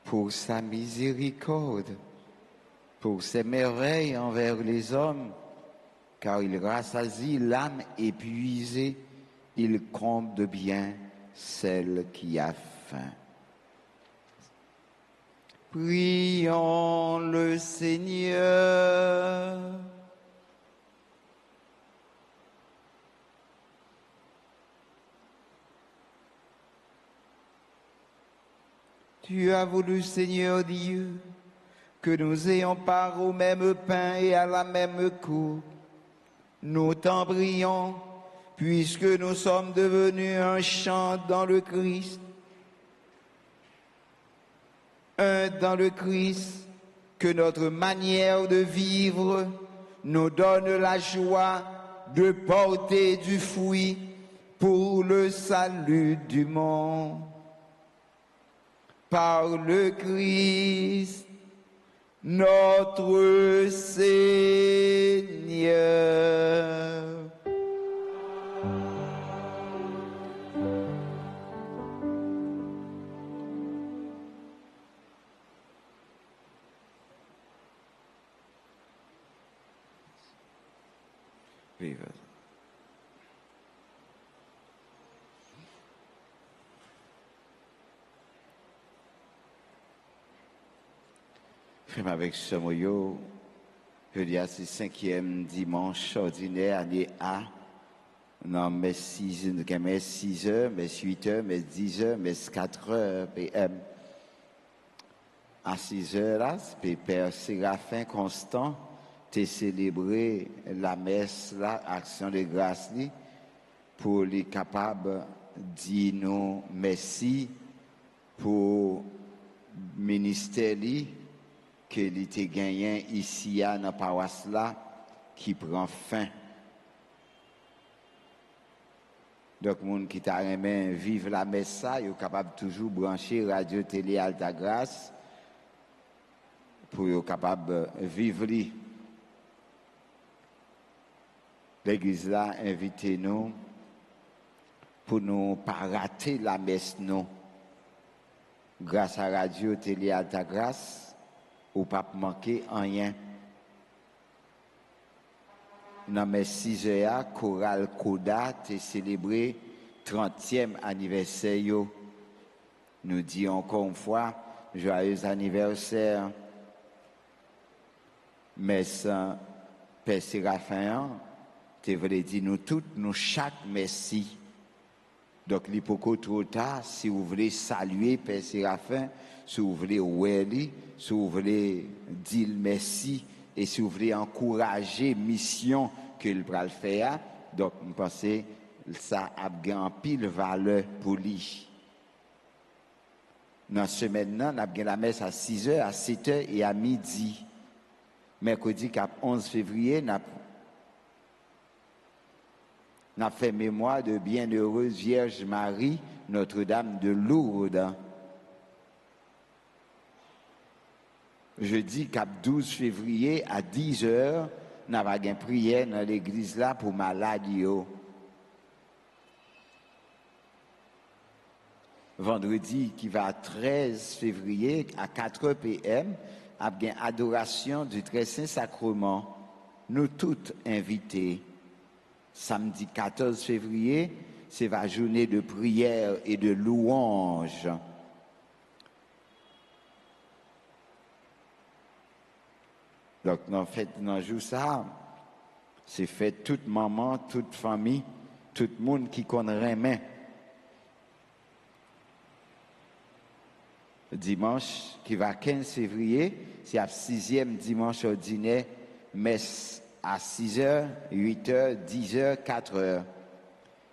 pour sa miséricorde, pour ses merveilles envers les hommes, car il rassasie l'âme épuisée, il comble de bien celle qui a faim. Prions le Seigneur. Tu as voulu, Seigneur Dieu, que nous ayons part au même pain et à la même coupe. Nous t'en prions, puisque nous sommes devenus un chant dans le Christ. Un dans le Christ, que notre manière de vivre nous donne la joie de porter du fruit pour le salut du monde. Par le Christ, notre Seigneur. Vive. Frère avec Samoyo, je dis à ce 5e dimanche ordinaire, année A, non, mais 6 heures, mais 8 heures, mais 10 heures, mais 4 heures PM. À 6 heures, là, c'est Père Séraphin Constant, t'es célébré la messe, là, action de grâce, pour les capables de dire nous merci pour le ministère que l'ité gagné ici à la paroisse là qui prend fin. Donc, les gens qui t'a aimé vivre la messe, ça, ils sont capables toujours brancher radio, télé, Alta Grâce pour être capables de vivre. L'église là, invitez-nous pour nous pas rater la messe, nous. Grâce à radio, télé, Alta Grâce, ou pas manquer rien. Dans mes 6 heures, Chorale Koda a célébré 30e anniversaire. Nous disons encore une fois, joyeux anniversaire. Mais sans Père Séraphin, tu voulais dire nous toutes, nous chaque merci. Donc, il n'est pas trop tard, si vous voulez saluer Père Séraphin, si vous voulez ouéli, si vous voulez dire merci et si vous voulez encourager mission qu'il va le faire, donc je pense que ça a un pile valeur pour lui. Dans ce semaine, on a la messe à 6 heures, à 7 heures et à midi. Mercredi 11 février, on a fait mémoire de bienheureuse Vierge Marie, Notre-Dame de Lourdes. Jeudi 12 février à 10 heures, nous avons une prière dans l'église là pour malades. Vendredi qui va 13 février à 4 p.m., nous avons une adoration du Très Saint Sacrement. Nous toutes invités. Samedi 14 février, c'est la journée de prière et de louange. Donc, en fait, dans le jour ça, c'est fait toute maman, toute famille, tout le monde qui connaît main. Dimanche, qui va 15 février, c'est la 6e dimanche ordinaire, messe à 6 heures, 8 heures, 10 heures, 4 heures.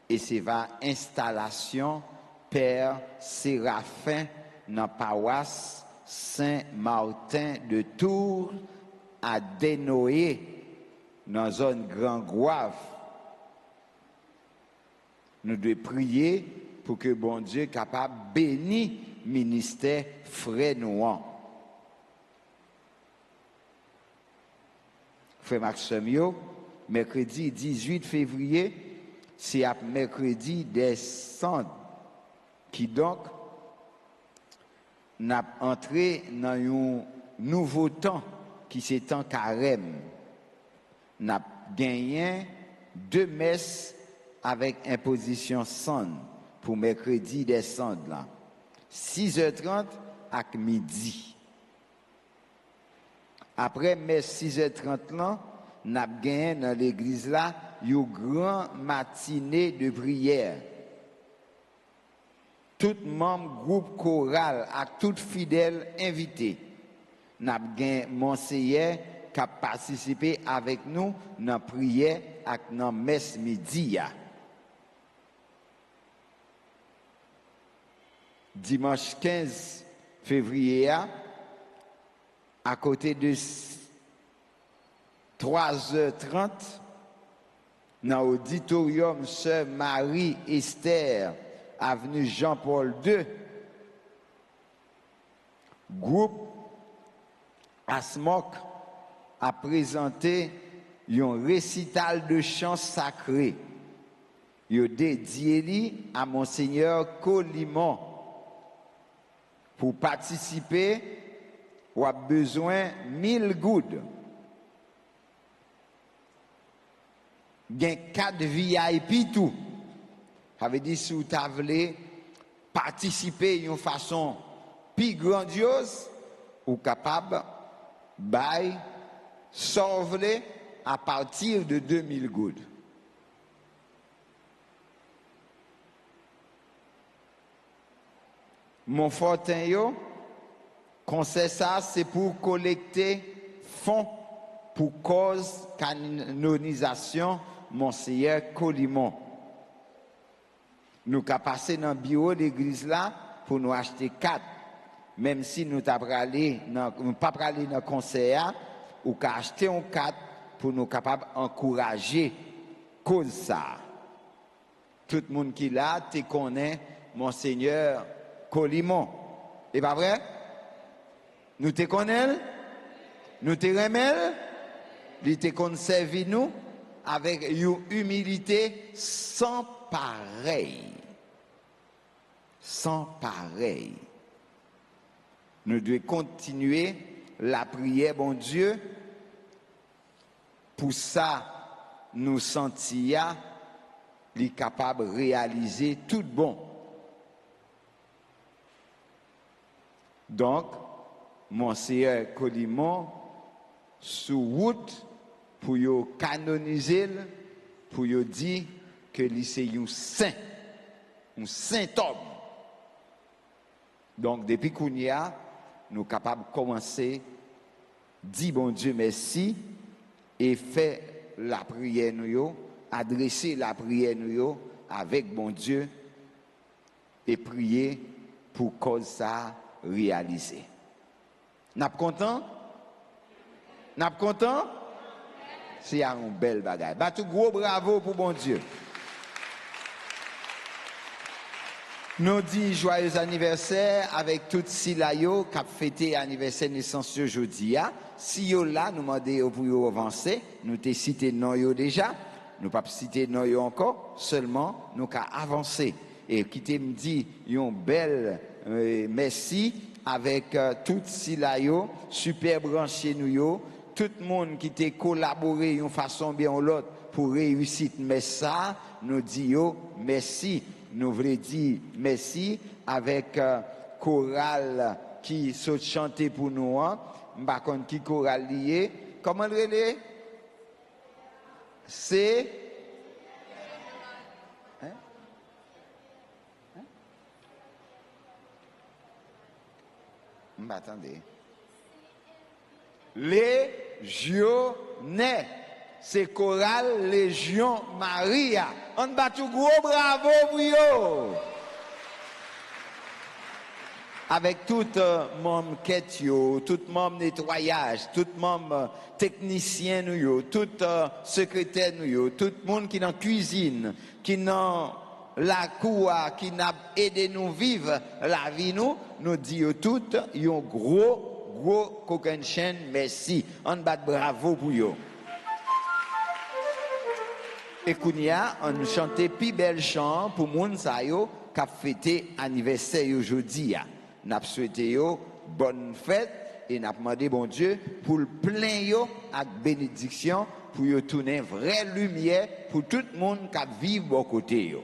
Et c'est la installation Père Séraphin dans la paroisse Saint-Martin de Tours à Desnoyers, dans la zone Grand Goave. Nous devons prier pour que bon Dieu soit capable de bénir le ministère Frénouan. Frère Maxime, mercredi 18 février, c'est à mercredi des cendres. qui donc n'a entré dans un nouveau temps qui c'est temps carême. N'a gagné 2 messes avec imposition cendre pour mercredi des cendres là. 6h30 à midi. Après messe 6h30 là, n'a gagné dans l'église là une grande matinée de prière. Tout membre groupe choral à tout fidèle invité. N'a gagné monseigneur qui a participé avec nous dans la prière et dans la messe midi. Dimanche 15 février, à côté de 3h30, dans l'auditorium Sœur Marie-Esther, avenue Jean-Paul II, groupe Asmok a présenté un récital de chants sacrés. Il a dédié à Monseigneur Colimon. Pour participer, on a besoin 1000 goudes. Il y a 4 VIP tout. Ça veut dire si vous voulez participer d'une façon plus grandiose, ou capable de sauver à partir de 2000 goudes. Mon fortin yo, conseil ça, c'est pour collecter fonds pour cause canonisation Monseigneur Colimon. Nous avons passé dans le bureau d'église là pour nous acheter 4. Même si nous n'avons pas allé dans le conseil, ou qu'à acheter un 4 pour nous capables d'encourager cause ça. Tout le monde qui est là, te connaît Monseigneur Colimon. C'est pas vrai? Nous te connaissons, nous te remercions, il te conserve nous avec une humilité sans pareil. Sans pareil. Nous devons continuer la prière, bon Dieu. Pour ça, nous sentir capable de réaliser tout bon. Donc, Monseigneur Colimon, sous route, pour y canoniser, pour y dire que c'est un saint homme. Donc, depuis qu'on y a, nous sommes capables de commencer, dire bon Dieu merci, et faire la prière, adresser la prière avec bon Dieu, et prier pour cause ça réaliser. N'a pas content? N'a pas content? C'est un bel bagage. Bah tout gros bravo pour bon Dieu. Nous dit joyeux anniversaire avec toute Silayo qui a fêté anniversaire naissance aujourd'hui. Si yo là, nous demandons pour avancer, nous t'ai cité non yo déjà, nous pas cité non yo encore, seulement nous qu'à avancer. Et qui te me dit un bel merci avec toute Silayo, super branché nous yo, tout le monde qui t'a collaboré d'une façon bien ou l'autre pour réussir mais ça, nous disons merci. Nous voulons dire merci avec chorale qui saute chanter pour nous. Par contre, qui chorale lié. Comment le relais? C'est. Attendez. Légionnais. C'est chorale Légion Maria. On bat tout gros bravo pour eux. Avec tout membre quête, tout membre nettoyage, tout membre technicien, tout secrétaire, tout le monde qui est dans la cuisine, qui est dans la cour, qui n'a aidé nous vivre la vie, nous disons tout, un gros coquin chaîne, merci. On bat bravo pour eux. Et Kounia, on chantait plus bel chant pour moun sa yo qui a fêté anniversaire aujourd'hui. Nous avons souhaité bonne fête et nous avons demandé bon Dieu pour le plein avec bénédiction, pour y tourner vraie lumière pour tout le monde qui vit à côté.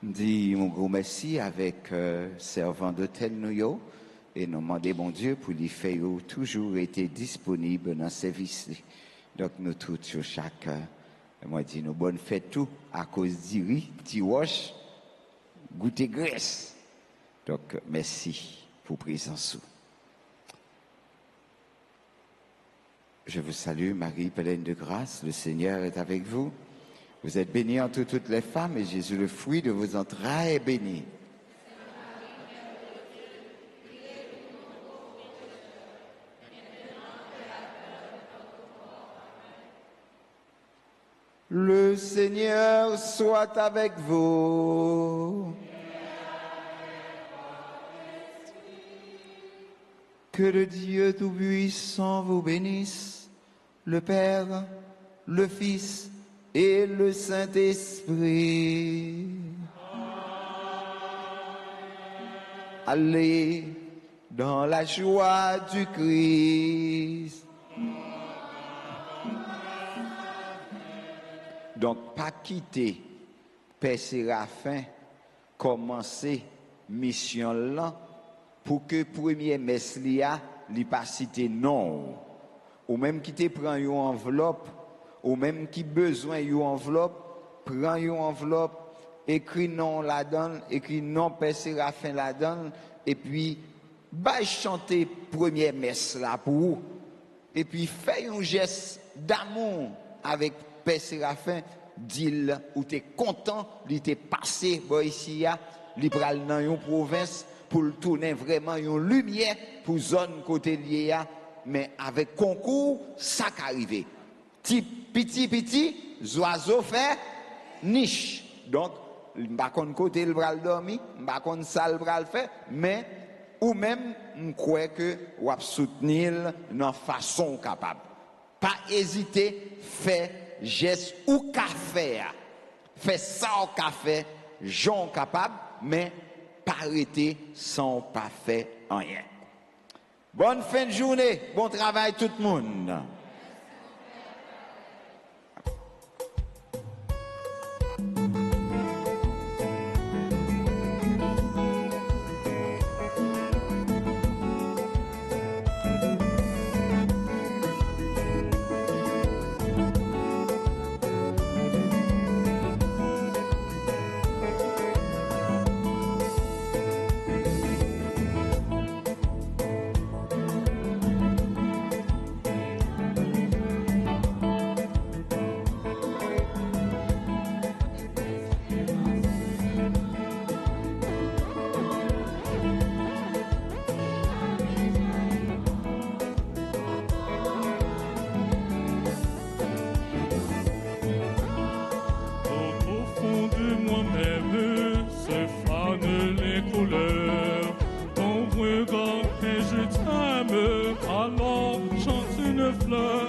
Dit mon gros merci avec servant d'hôtel nous et nous demandons bon Dieu pour lui faire toujours été disponible dans le service. Donc nous tous sur chaque moi dis nous bonne fête tout à cause d'Iri, Tiwash, goûter graisse. Donc merci pour présence. Je vous salue Marie pleine de grâce, le Seigneur est avec vous. Vous êtes bénie entre toutes les femmes et Jésus, le fruit de vos entrailles, est béni. Le Seigneur soit avec vous. Que le Dieu Tout-Puissant vous bénisse, le Père, le Fils et le Saint-Esprit. Allez dans la joie du Christ. Donc, pas quitter Père Séraphin, commencer mission là pour que premier messe lia li pas citer non. Ou même qui te prend une enveloppe, ou même qui besoin une enveloppe, prend une enveloppe, écrit non la donne, écrit non Père Séraphin la donne, et puis bah chanter première messe là pour vous. Et puis fait un geste d'amour avec Père Séraphin, dit ou t'es content, il t'est passé ici, il pral dans une province pour le tourner vraiment une lumière pour zone côté lié, mais avec concours, ça qu'arrivé. Petit, oiseau fait niche. Donc, pas qu'on côté le bras dormi, pas qu'on salle bras fait, mais ou même on croit que ou soutenir dans façon capable. Pas hésiter, faire geste ou café. Fait ça au café, Jean capable, mais pas arrêter sans pas faire rien. Bonne fin de journée, bon travail tout le monde. Alors chante une fleur